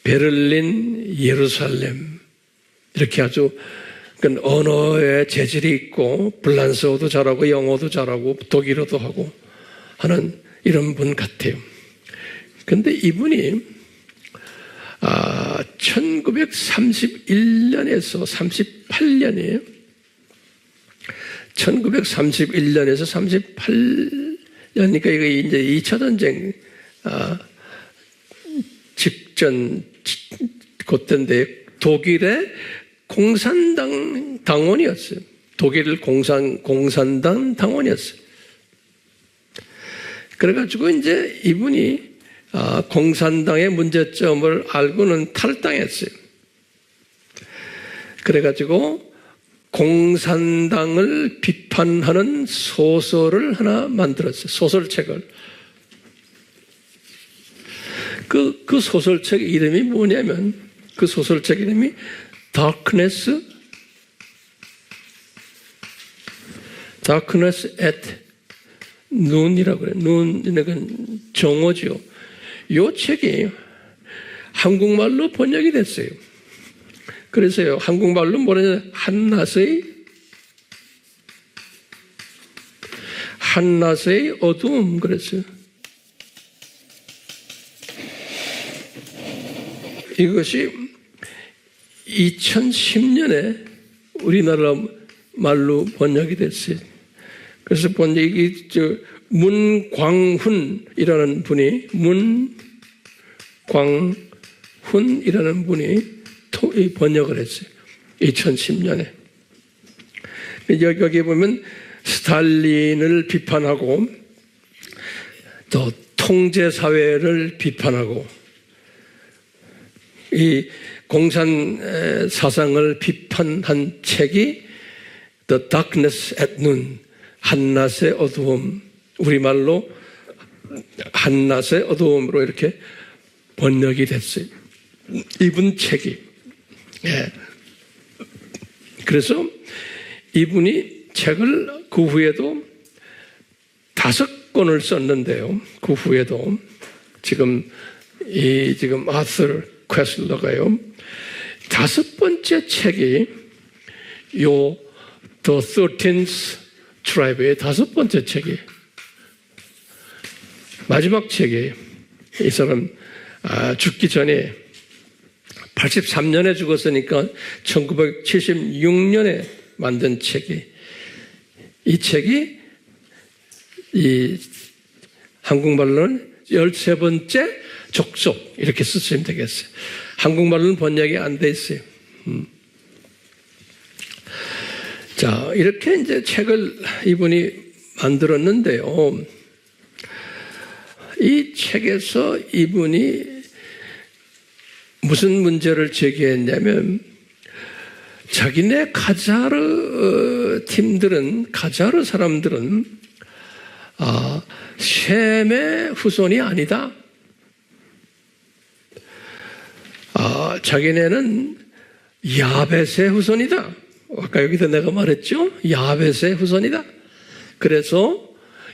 베를린, 예루살렘 이렇게 아주 언어에 재질이 있고 불란스어도 잘하고 영어도 잘하고 독일어도 하고 하는 이런 분 같아요. 그런데 이분이 1931년에서 38년이에요. 1931년에서 38년이니까 이게 이제 2차 전쟁 직전 그때인데 독일의 공산당 당원이었어요. 독일 공산당 당원이었어요. 그래가지고 이제 이분이 공산당의 문제점을 알고는 탈당했어요. 그래가지고 공산당을 비판하는 소설을 하나 만들었어요. 소설책을. 그 소설책 이름이 뭐냐면 그 소설책 이름이 Darkness at Noon이라고 그래요. Noon은 정오죠. 이 책이 한국말로 번역이 됐어요. 그래서요, 한국말로 뭐냐, 한낮의 어두움 그랬어요. 이것이 2010년에 우리나라 말로 번역이 됐어요. 그래서 번역이 문광훈이라는 분이 번역을 했어요. 2010년에. 여기 보면 스탈린을 비판하고 또 통제사회를 비판하고 이 공산 사상을 비판한 책이 The Darkness at Noon, 한낮의 어두움, 우리말로 한낮의 어두움으로 이렇게 번역이 됐어요. 이분 책이. 예. 그래서 이분이 책을 그 후에도 5권을 썼는데요. 그 후에도 지금 아서 퀘슬러가요. 5번째 책이 요 The 13th Tribe의 5번째 책이에요. 마지막 책이에요. 이 사람 죽기 전에 83년에 죽었으니까 1976년에 만든 책이 이 책이 이 한국말로는 13번째 족속 이렇게 쓰시면 되겠어요. 한국말로는 번역이 안 돼 있어요. 자, 이렇게 이제 책을 이분이 만들었는데요. 이 책에서 이분이 무슨 문제를 제기했냐면 자기네 카자르 팀들은, 카자르 사람들은 셈의 후손이 아니다. 자기네는 야벳의 후손이다. 아까 여기서 내가 말했죠? 야벳의 후손이다. 그래서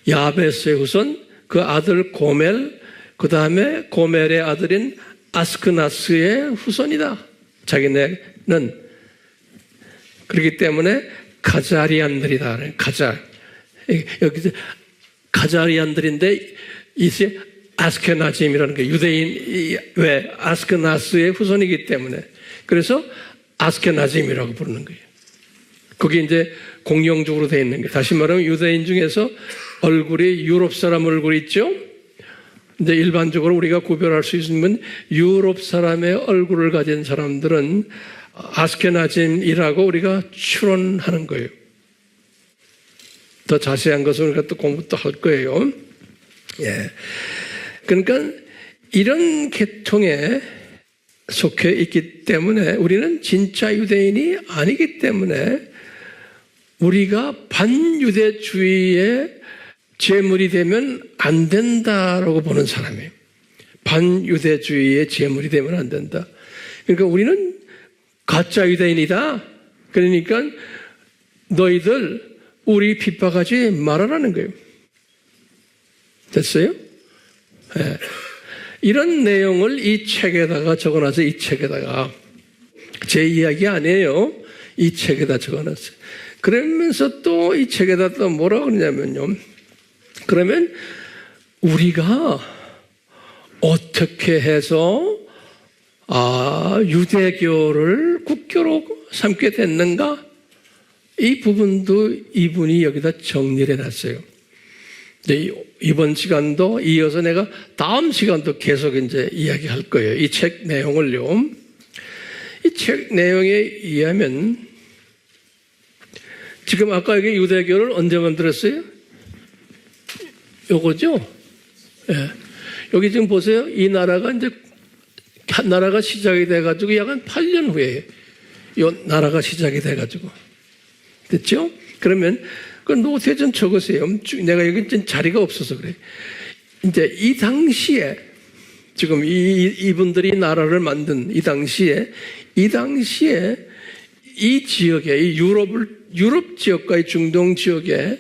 야벳의 후손, 그 아들 고멜, 그 다음에 고멜의 아들인 아스크나스의 후손이다. 자기네는. 그렇기 때문에 가자리안들이다. 여기서 가자리안들인데 이제 아스케나즘이라는 게 유대인, 왜? 아스케나스의 후손이기 때문에. 그래서 아스케나즘이라고 부르는 거예요. 그게 이제 공용적으로 되어 있는 게. 다시 말하면 유대인 중에서 얼굴이 유럽 사람 얼굴 있죠? 이제 일반적으로 우리가 구별할 수 있으면 유럽 사람의 얼굴을 가진 사람들은 아스케나즘이라고 우리가 추론하는 거예요. 더 자세한 것은 우리가 또 공부 또 할 거예요. 예. 그러니까 이런 계통에 속해 있기 때문에 우리는 진짜 유대인이 아니기 때문에 우리가 반유대주의의 제물이 되면 안 된다라고 보는 사람이에요. 반유대주의의 제물이 되면 안 된다. 그러니까 우리는 가짜 유대인이다. 그러니까 너희들 우리 핍박하지 말아라는 거예요. 됐어요? 네. 이런 내용을 이 책에다가 적어놔서 이 책에다가 제 이야기 아니에요. 이 책에다 적어놨어요. 그러면서 또 이 책에다 또 뭐라 그러냐면요. 그러면 우리가 어떻게 해서 유대교를 국교로 삼게 됐는가? 이 부분도 이분이 여기다 정리를 해놨어요. 이번 시간도 이어서 내가 다음 시간도 계속 이제 이야기할 거예요. 이 책 내용을요. 이 책 내용에 의하면 지금 아까 여기 유대교를 언제 만들었어요? 요거죠? 예. 여기 지금 보세요. 이 나라가 이제 한 나라가 시작이 돼가지고 약 한 8년 후에 이 나라가 시작이 돼가지고 됐죠? 그러면 그 노트에 좀 적으세요. 내가 여기 자리가 없어서 그래. 이제 이 당시에 지금 이분들이 나라를 만든 이 당시에 이 지역에 이 유럽 지역과 이 중동 지역에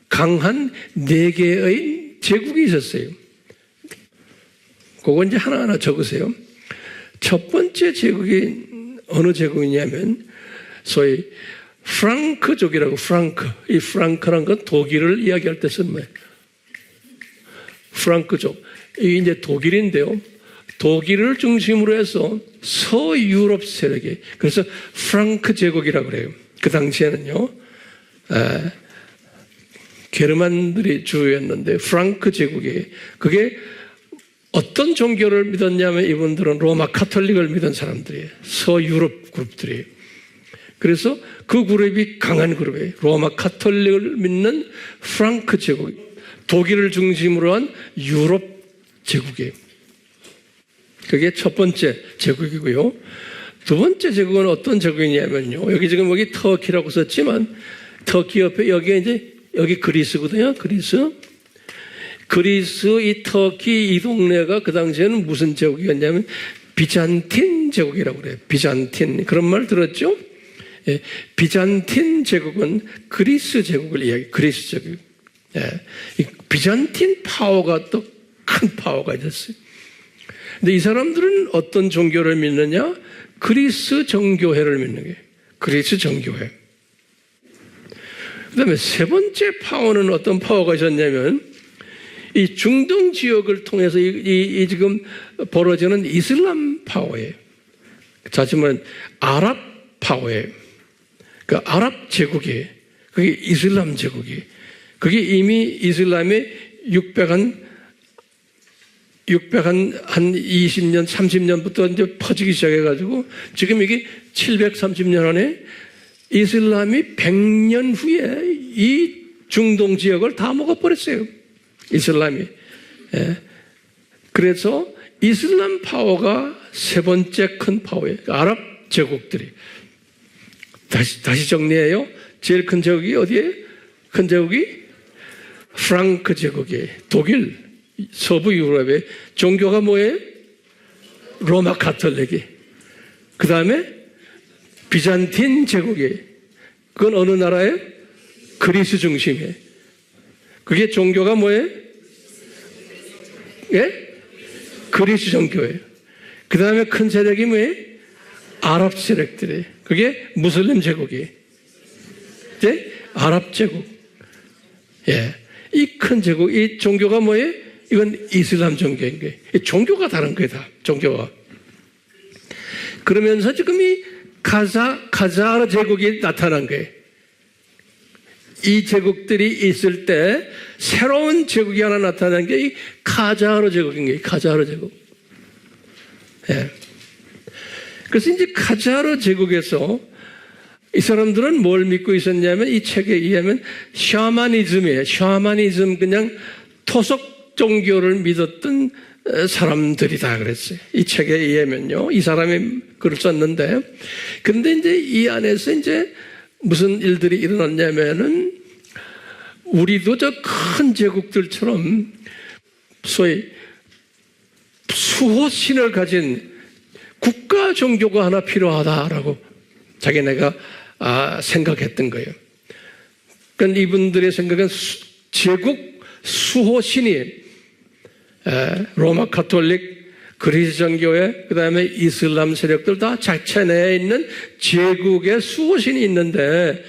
강한 4개의 제국이 있었어요. 그거 이제 하나하나 적으세요. 첫 번째 제국이 어느 제국이냐면 소위 프랑크족이라고. 이 프랑크란 건 독일을 이야기할 때 쓰는 말이에요. 프랑크족. 이게 이제 독일인데요. 독일을 중심으로 해서 서유럽 세력이, 그래서 프랑크 제국이라고 그래요. 그 당시에는요. 게르만들이 주였는데 프랑크 제국이, 그게 어떤 종교를 믿었냐면 이분들은 로마 카톨릭을 믿은 사람들이에요. 서유럽 그룹들이에요. 그래서 그 그룹이 강한 그룹이에요. 로마 카톨릭을 믿는 프랑크 제국, 독일을 중심으로 한 유럽 제국이에요. 그게 첫 번째 제국이고요. 두 번째 제국은 어떤 제국이냐면요. 여기 지금 여기 터키라고 썼지만 터키 옆에 여기 이제 여기 그리스거든요. 그리스 이 터키 이 동네가 그 당시에는 무슨 제국이었냐면 비잔틴 제국이라고 그래요. 비잔틴. 그런 말 들었죠? 예, 비잔틴 제국은 그리스 제국을 이야기해요. 그리스 제국. 예, 이 비잔틴 파워가 또 큰 파워가 있었어요. 근데 이 사람들은 어떤 종교를 믿느냐? 그리스 정교회를 믿는 거예요. 그리스 정교회. 그 다음에 세 번째 파워는 어떤 파워가 있었냐면 이 중동 지역을 통해서 이 지금 벌어지는 이슬람 파워예요. 다시 말하면 아랍 파워예요. 그 아랍 제국이에요. 그게 이슬람 제국이에요. 그게 이미 이슬람의 600한 20년, 30년부터 이제 퍼지기 시작해가지고 지금 이게 730년 안에 이슬람이 100년 후에 이 중동 지역을 다 먹어버렸어요. 이슬람이. 예. 그래서 이슬람 파워가 세 번째 큰 파워예요. 아랍 제국들이. 다시 정리해요. 제일 큰 제국이 어디에? 큰 제국이 프랑크 제국이에요. 독일. 서부 유럽의 종교가 뭐예요? 로마 카톨릭이. 그 다음에 비잔틴 제국이에요. 그건 어느 나라예요? 그리스 중심이에요. 그게 종교가 뭐예요? 예? 그리스 종교예요. 그 다음에 큰 세력이 뭐예요? 아랍 세력들이에요. 그게 무슬림 제국이에요. 이제 아랍 제국. 예. 이 큰 제국, 이 종교가 뭐예요? 이건 이슬람 종교인 거예요. 종교가 다른 거예요, 다. 종교가. 그러면서 지금 이 카자르 제국이 나타난 거예요. 이 제국들이 있을 때 새로운 제국이 하나 나타난 게 이 카자르 제국인 거예요. 카자르 제국. 예. 그래서 이제 카자르 제국에서 이 사람들은 뭘 믿고 있었냐면 이 책에 의하면 샤머니즘이에요. 샤머니즘, 그냥 토속 종교를 믿었던 사람들이다 그랬어요. 이 책에 의하면요. 이 사람이 글을 썼는데, 근데 이제 이 안에서 이제 무슨 일들이 일어났냐면은 우리도 저 큰 제국들처럼 소위 수호신을 가진 국가 종교가 하나 필요하다라고 자기네가 생각했던 거예요. 그러니까 이분들의 생각은 제국 수호신이 로마 가톨릭, 그리스 정교회, 그 다음에 이슬람 세력들 다 자체 내에 있는 제국의 수호신이 있는데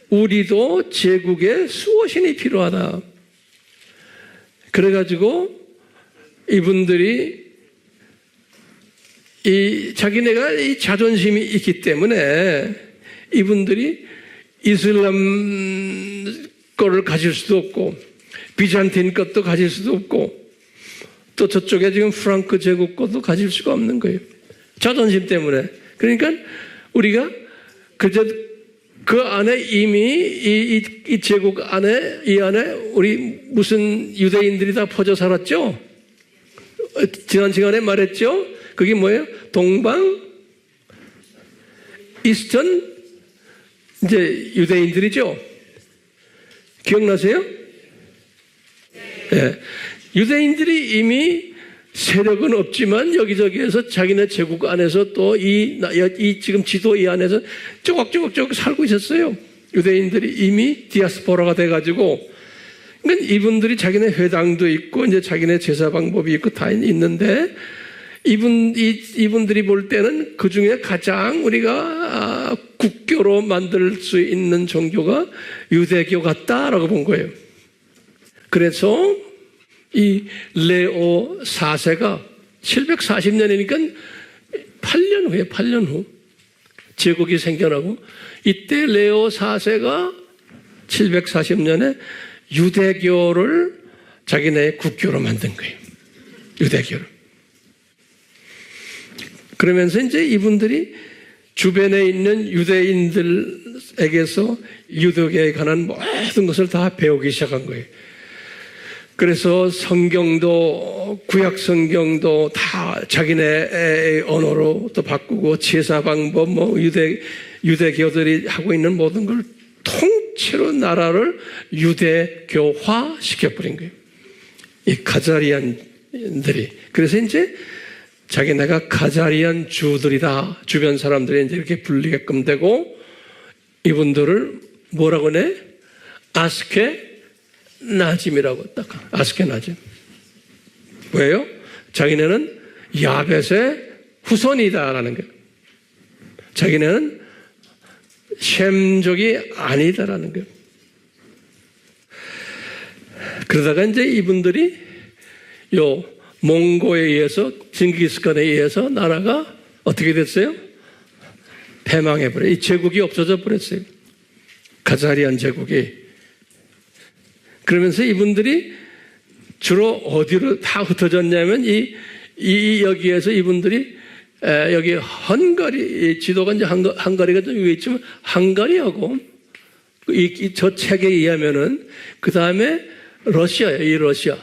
우리도 제국의 수호신이 필요하다. 그래가지고 이분들이 자기네가 이 자존심이 있기 때문에 이분들이 이슬람 거를 가질 수도 없고 비잔틴 것도 가질 수도 없고 또 저쪽에 지금 프랑크 제국 것도 가질 수가 없는 거예요. 자존심 때문에. 그러니까 우리가 그저 그 안에 이미 이 제국 안에 이 안에 우리 무슨 유대인들이 다 퍼져 살았죠. 지난 시간에 말했죠. 그게 뭐예요? 동방, 이스턴, 이제 유대인들이죠. 기억나세요? 네. 유대인들이 이미 세력은 없지만 여기저기에서 자기네 제국 안에서 또 이 지금 지도 이 안에서 쪼각쪼각 살고 있었어요. 유대인들이 이미 디아스포라가 돼가지고, 그러니까 이분들이 자기네 회당도 있고 이제 자기네 제사 방법이 있고 다 있는데 이분들이 볼 때는 그 중에 가장 우리가 국교로 만들 수 있는 종교가 유대교 같다라고 본 거예요. 그래서 이 레오 4세가 740년이니까 8년 후 제국이 생겨나고 이때 레오 4세가 740년에 유대교를 자기네 국교로 만든 거예요. 유대교를. 그러면서 이제 이분들이 주변에 있는 유대인들에게서 유대교에 관한 모든 것을 다 배우기 시작한 거예요. 그래서 성경도 구약 성경도 다 자기네 언어로 또 바꾸고 제사 방법 유대교들이 하고 있는 모든 걸 통째로 나라를 유대교화 시켜버린 거예요. 이 가자리안들이. 그래서 이제 자기네가 가자리안 주들이다. 주변 사람들이 이제 이렇게 불리게끔 되고 이분들을 뭐라고 내? 아스케나즘이라고 딱. 아스케나즘. 왜요? 자기네는 야벳의 후손이다라는 거예요. 자기네는 셈족이 아니다라는 거예요. 그러다가 이제 이분들이 몽고에 의해서 징기스칸에 의해서 나라가 어떻게 됐어요? 패망해버려요. 이 제국이 없어져 버렸어요. 가자리안 제국이. 그러면서 이분들이 주로 어디로 다 흩어졌냐면 여기에서 이분들이 여기 헝가리 지도가 이제 헝가리가 좀 위에 있지만 헝가리하고 저 책에 의하면은 그 다음에 러시아예요. 이 러시아.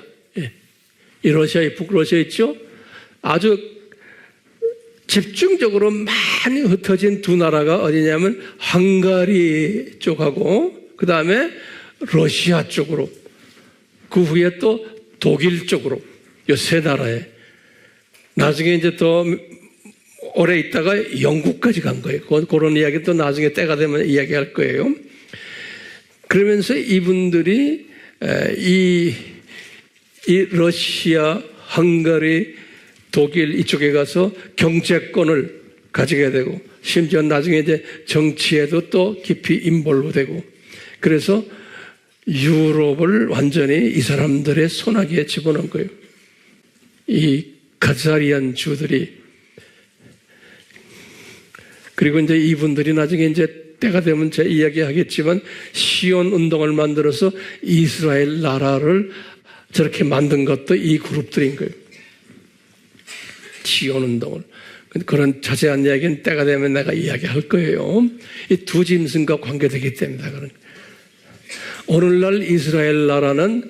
이 러시아의 북러시아 있죠? 아주 집중적으로 많이 흩어진 두 나라가 어디냐면 헝가리 쪽하고 그 다음에 러시아 쪽으로 그 후에 또 독일 쪽으로 이 세 나라에 나중에 이제 또 오래 있다가 영국까지 간 거예요. 그런 이야기 또 나중에 때가 되면 이야기할 거예요. 그러면서 이분들이 이 러시아, 헝가리, 독일 이쪽에 가서 경제권을 가지게 되고 심지어 나중에 이제 정치에도 또 깊이 인볼브 되고 그래서 유럽을 완전히 이 사람들의 손아귀에 집어넣은 거예요. 이 가자리안 주들이. 그리고 이제 이분들이 나중에 이제 때가 되면 제가 이야기하겠지만 시온 운동을 만들어서 이스라엘 나라를 저렇게 만든 것도 이 그룹들인 거예요. 시온 운동을. 그런 자세한 이야기는 때가 되면 내가 이야기할 거예요. 이 두 짐승과 관계되기 때문에 그런. 오늘날 이스라엘 나라는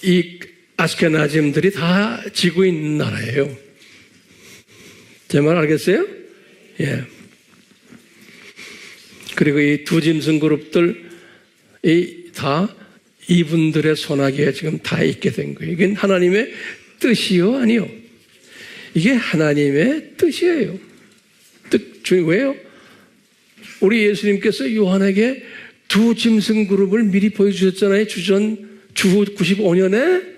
이 아스케나즘들이 다 지고 있는 나라예요. 제 말 알겠어요? 예. 그리고 이 두 짐승 그룹들, 다 이분들의 손아귀에 지금 다 있게 된 거예요. 이게 하나님의 뜻이요? 아니요. 이게 하나님의 뜻이에요. 왜요? 우리 예수님께서 요한에게 두 짐승 그룹을 미리 보여주셨잖아요. 주후 95년에.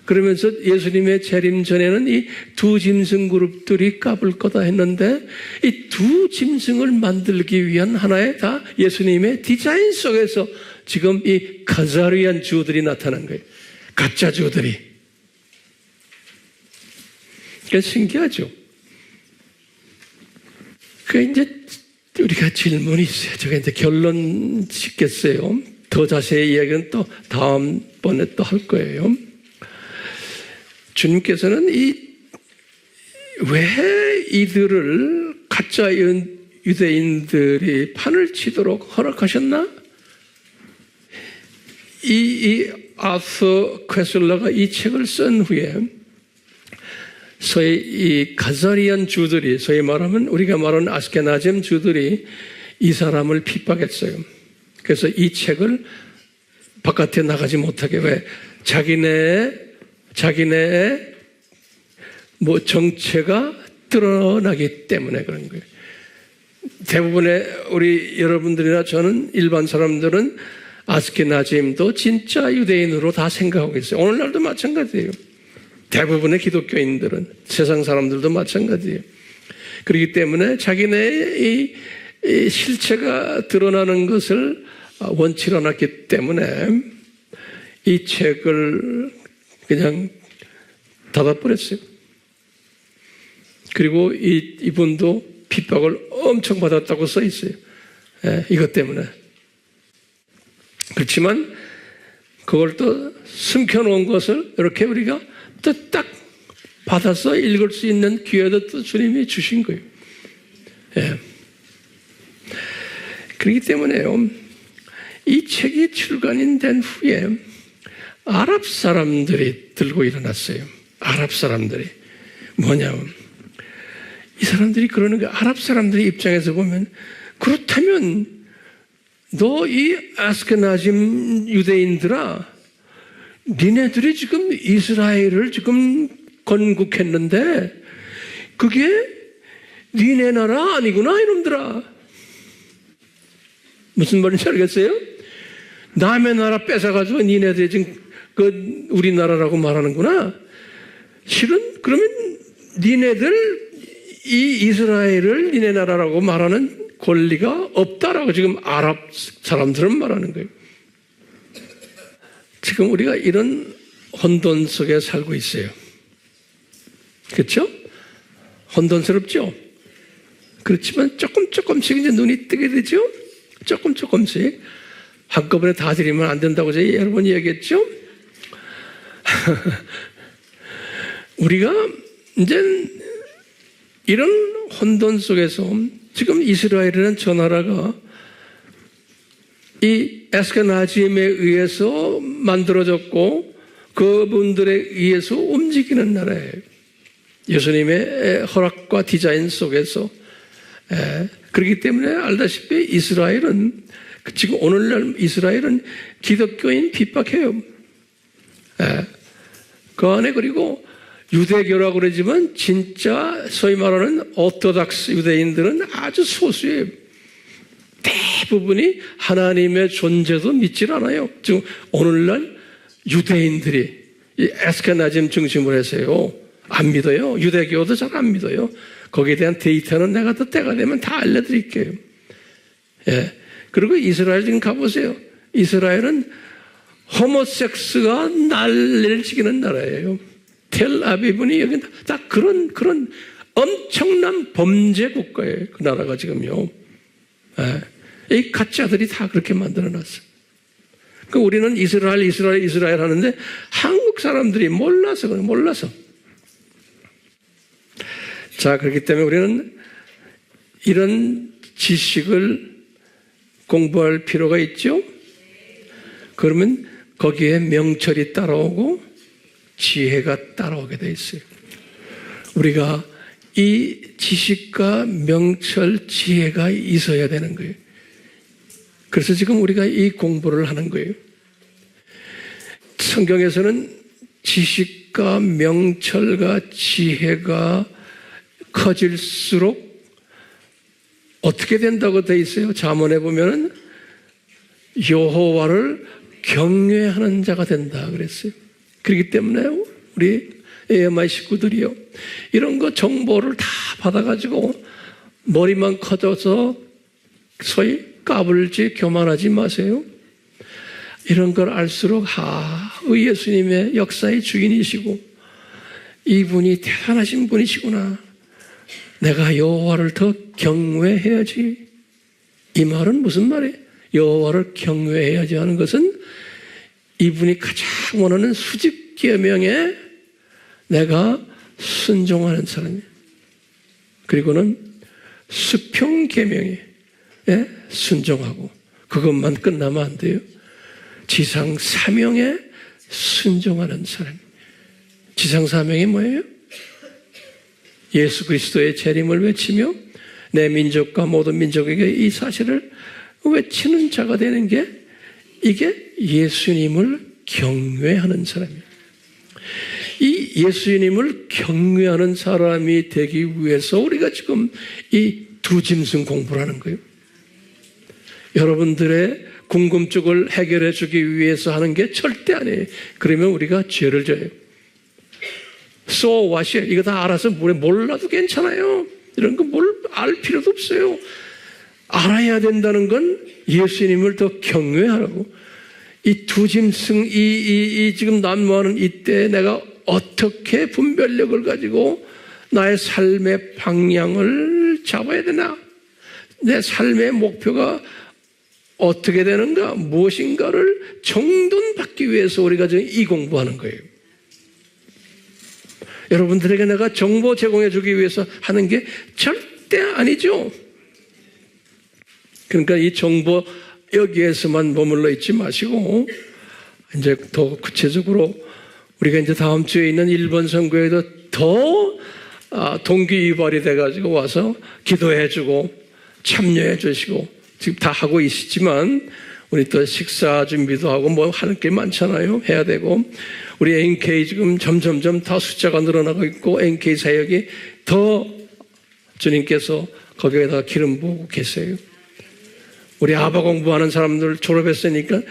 그러면서 예수님의 재림 전에는 이 두 짐승 그룹들이 까불 거다 했는데 이 두 짐승을 만들기 위한 하나의 다 예수님의 디자인 속에서 지금 이 가자리안 주들이 나타난 거예요. 가짜 주들이. 그게 신기하죠. 그 이제 우리가 질문이 있어요. 제가 이제 결론 짓겠어요. 더 자세히 이야기는 또 다음번에 또 할 거예요. 주님께서는 왜 이들을 가짜 유대인들이 판을 치도록 허락하셨나? 이 아서 퀘슬러가 이 책을 쓴 후에 소위 이 가자리안 주들이 소위 말하면 우리가 말하는 아스케나즘 주들이 이 사람을 핍박했어요. 그래서 이 책을 바깥에 나가지 못하게 왜 자기네의 뭐 정체가 드러나기 때문에 그런 거예요. 대부분의 우리 여러분들이나 저는 일반 사람들은 아스케나즘도 진짜 유대인으로 다 생각하고 있어요. 오늘날도 마찬가지예요. 대부분의 기독교인들은 세상 사람들도 마찬가지예요. 그렇기 때문에 자기네의 이 실체가 드러나는 것을 원치 않았기 때문에 이 책을 그냥 닫아버렸어요. 그리고 이분도 핍박을 엄청 받았다고 써 있어요. 이것 때문에. 그렇지만 그걸 또 숨겨놓은 것을 이렇게 우리가 또 딱 받아서 읽을 수 있는 기회도 또 주님이 주신 거예요. 그렇기 때문에요. 이 책이 출간이 된 후에 아랍 사람들이 들고 일어났어요. 아랍 사람들이. 뭐냐면 이 사람들이 그러는 거예요. 아랍 사람들의 입장에서 보면 그렇다면 너 이 아스케나즘 유대인들아 니네들이 지금 이스라엘을 지금 건국했는데 그게 니네 나라 아니구나 이놈들아. 무슨 말인지 알겠어요? 남의 나라 뺏어가지고 니네들이 지금 우리나라라고 말하는구나. 실은 그러면 니네들 이 이스라엘을 니네 나라라고 말하는 권리가 없다라고 지금 아랍 사람들은 말하는 거예요. 지금 우리가 이런 혼돈 속에 살고 있어요. 그렇죠? 혼돈스럽죠? 그렇지만 조금씩 이제 눈이 뜨게 되죠? 조금씩. 한꺼번에 다 드리면 안 된다고 제가 여러 번 이야기했죠? 우리가 이제 이런 혼돈 속에서 지금 이스라엘이라는 저 나라가 이 에스케나즘에 의해서 만들어졌고 그분들에 의해서 움직이는 나라예요. 예수님의 허락과 디자인 속에서. 그렇기 때문에 알다시피 이스라엘은 지금 오늘날 이스라엘은 기독교인 핍박해요. 그 안에 그리고 유대교라고 그러지만 진짜 소위 말하는 오토닥스 유대인들은 아주 소수예요. 대부분이 하나님의 존재도 믿질 않아요. 지금 오늘날 유대인들이 이 에스케나즘 중심으로 해서요. 안 믿어요. 유대교도 잘 안 믿어요. 거기에 대한 데이터는 내가 또 때가 되면 다 알려드릴게요. 예. 그리고 이스라엘 지금 가보세요. 이스라엘은 호모섹스가 난리를 치기는 나라예요. 텔아비브니 여기 다 그런 엄청난 범죄 국가예요. 그 나라가 지금요. 예. 이 가짜들이 다 그렇게 만들어놨어요. 그 우리는 이스라엘 하는데 한국 사람들이 몰라서 그래요. 몰라서. 자, 그렇기 때문에 우리는 이런 지식을 공부할 필요가 있죠. 그러면 거기에 명철이 따라오고 지혜가 따라오게 돼 있어요. 우리가 이 지식과 명철, 지혜가 있어야 되는 거예요. 그래서 지금 우리가 이 공부를 하는 거예요. 성경에서는 지식과 명철과 지혜가 커질수록 어떻게 된다고 되어 있어요? 잠언에 보면은 여호와를 경외하는 자가 된다 그랬어요. 그렇기 때문에 우리 AMI 식구들이요, 이런 거 정보를 다 받아가지고 머리만 커져서 소위 까불지 교만하지 마세요. 이런 걸 알수록 예수님의 역사의 주인이시고 이분이 대단하신 분이시구나. 내가 여호와를 더 경외해야지. 이 말은 무슨 말이에요? 여호와를 경외해야지 하는 것은 이분이 가장 원하는 수직계명에 내가 순종하는 사람이에요. 그리고는 수평계명에 순종하고, 그것만 끝나면 안 돼요. 지상사명에 순종하는 사람. 지상사명이 뭐예요? 예수 그리스도의 재림을 외치며 내 민족과 모든 민족에게 이 사실을 외치는 자가 되는 게, 이게 예수님을 경외하는 사람이에요. 이 예수님을 경외하는 사람이 되기 위해서 우리가 지금 이 두 짐승 공부를 하는 거예요. 여러분들의 궁금증을 해결해 주기 위해서 하는 게 절대 아니에요. 그러면 우리가 죄를 져요. So what이에요? 이거 다 알아서 몰라도 괜찮아요. 이런 거 알 필요도 없어요. 알아야 된다는 건 예수님을 더 경외하라고. 이 두 짐승, 이 지금 난무하는 이때 내가 어떻게 분별력을 가지고 나의 삶의 방향을 잡아야 되나? 내 삶의 목표가 어떻게 되는가? 무엇인가를 정돈받기 위해서 우리가 지금 이 공부하는 거예요. 여러분들에게 내가 정보 제공해 주기 위해서 하는 게 절대 아니죠. 그러니까 이 정보 여기에서만 머물러 있지 마시고, 이제 더 구체적으로 우리가 이제 다음 주에 있는 일본 선교에도 더 동기유발이 돼가지고 와서 기도해 주고 참여해 주시고, 지금 다 하고 있지만 우리 또 식사 준비도 하고 뭐 하는 게 많잖아요. 해야 되고, 우리 NK 지금 점점점 다 숫자가 늘어나고 있고, NK 사역이 더 주님께서 거기에다가 기름 부고 계세요. 우리 아바 공부하는 사람들 졸업했으니까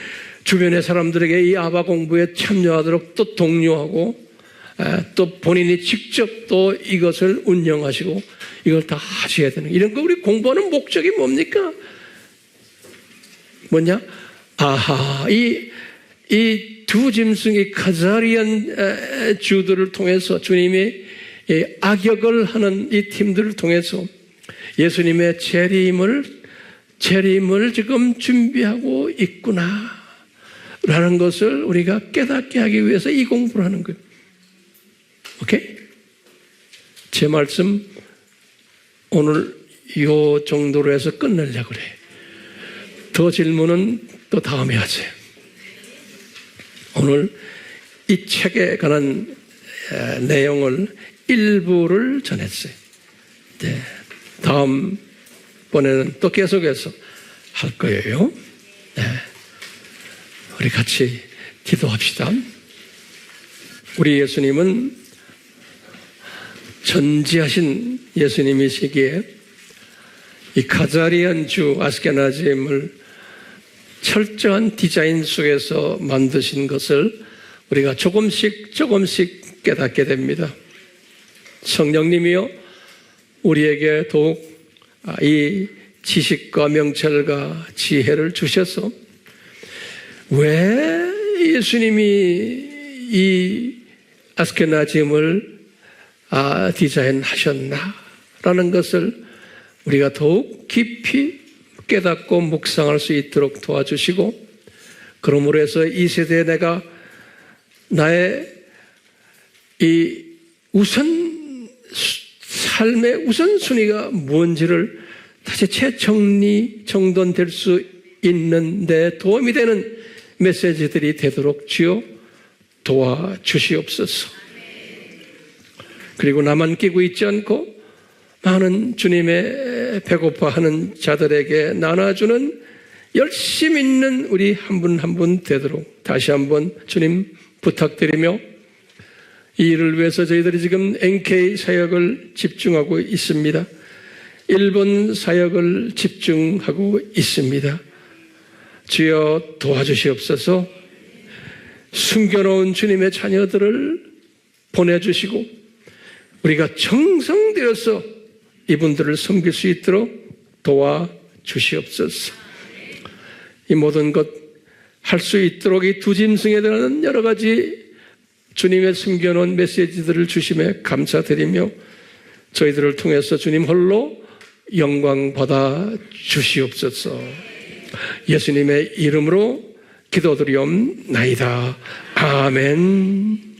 주변의 사람들에게 이 아바 공부에 참여하도록 또 독려하고, 또 본인이 직접 또 이것을 운영하시고 이걸 다 하셔야 되는, 이런 거 우리 공부하는 목적이 뭡니까? 뭐냐? 이 두 짐승이 카자리안 주들을 통해서, 주님이 악역을 하는 이 팀들을 통해서 예수님의 재림을 지금 준비하고 있구나 라는 것을 우리가 깨닫게 하기 위해서 이 공부를 하는 거예요. 오케이? 제 말씀 오늘 이 정도로 해서 끝내려고 그래. 더 질문은 또 다음에 하세요. 오늘 이 책에 관한 내용을 일부를 전했어요. 네. 다음번에는 또 계속해서 할 거예요. 네. 우리 같이 기도합시다. 우리 예수님은 전지하신 예수님이시기에 이 카자리안 주 아스케나즘을 철저한 디자인 속에서 만드신 것을 우리가 조금씩 깨닫게 됩니다. 성령님이여 우리에게 더욱 이 지식과 명철과 지혜를 주셔서 왜 예수님이 이 아스케나즘을 디자인하셨나라는 것을 우리가 더욱 깊이 깨닫고 묵상할 수 있도록 도와주시고, 그러므로 해서 이 세대에 내가 나의 이 삶의 우선순위가 뭔지를 다시 재정돈될 수 있는 데 도움이 되는 메시지들이 되도록 주여 도와주시옵소서. 그리고 나만 끼고 있지 않고 많은 주님의 배고파하는 자들에게 나눠주는 열심 있는 우리 한 분 한 분 되도록 다시 한번 주님 부탁드리며, 이 일을 위해서 저희들이 지금 NK 사역을 집중하고 있습니다. 일본 사역을 집중하고 있습니다. 주여 도와주시옵소서. 숨겨놓은 주님의 자녀들을 보내주시고 우리가 정성되어서 이분들을 섬길 수 있도록 도와주시옵소서. 이 모든 것 할 수 있도록 이 두 짐승에 대한 여러 가지 주님의 숨겨놓은 메시지들을 주심에 감사드리며, 저희들을 통해서 주님 홀로 영광 받아 주시옵소서. 예수님의 이름으로 기도드리옵나이다. 아멘.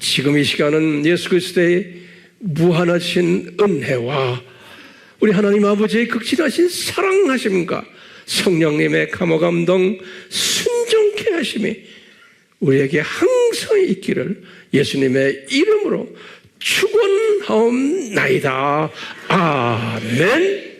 지금 이 시간은 예수 그리스도의 무한하신 은혜와 우리 하나님 아버지의 극진하신 사랑하심과 성령님의 감화감동 순종케 하심이 우리에게 항상 있기를 예수님의 이름으로 축원하옵나이다. 아멘.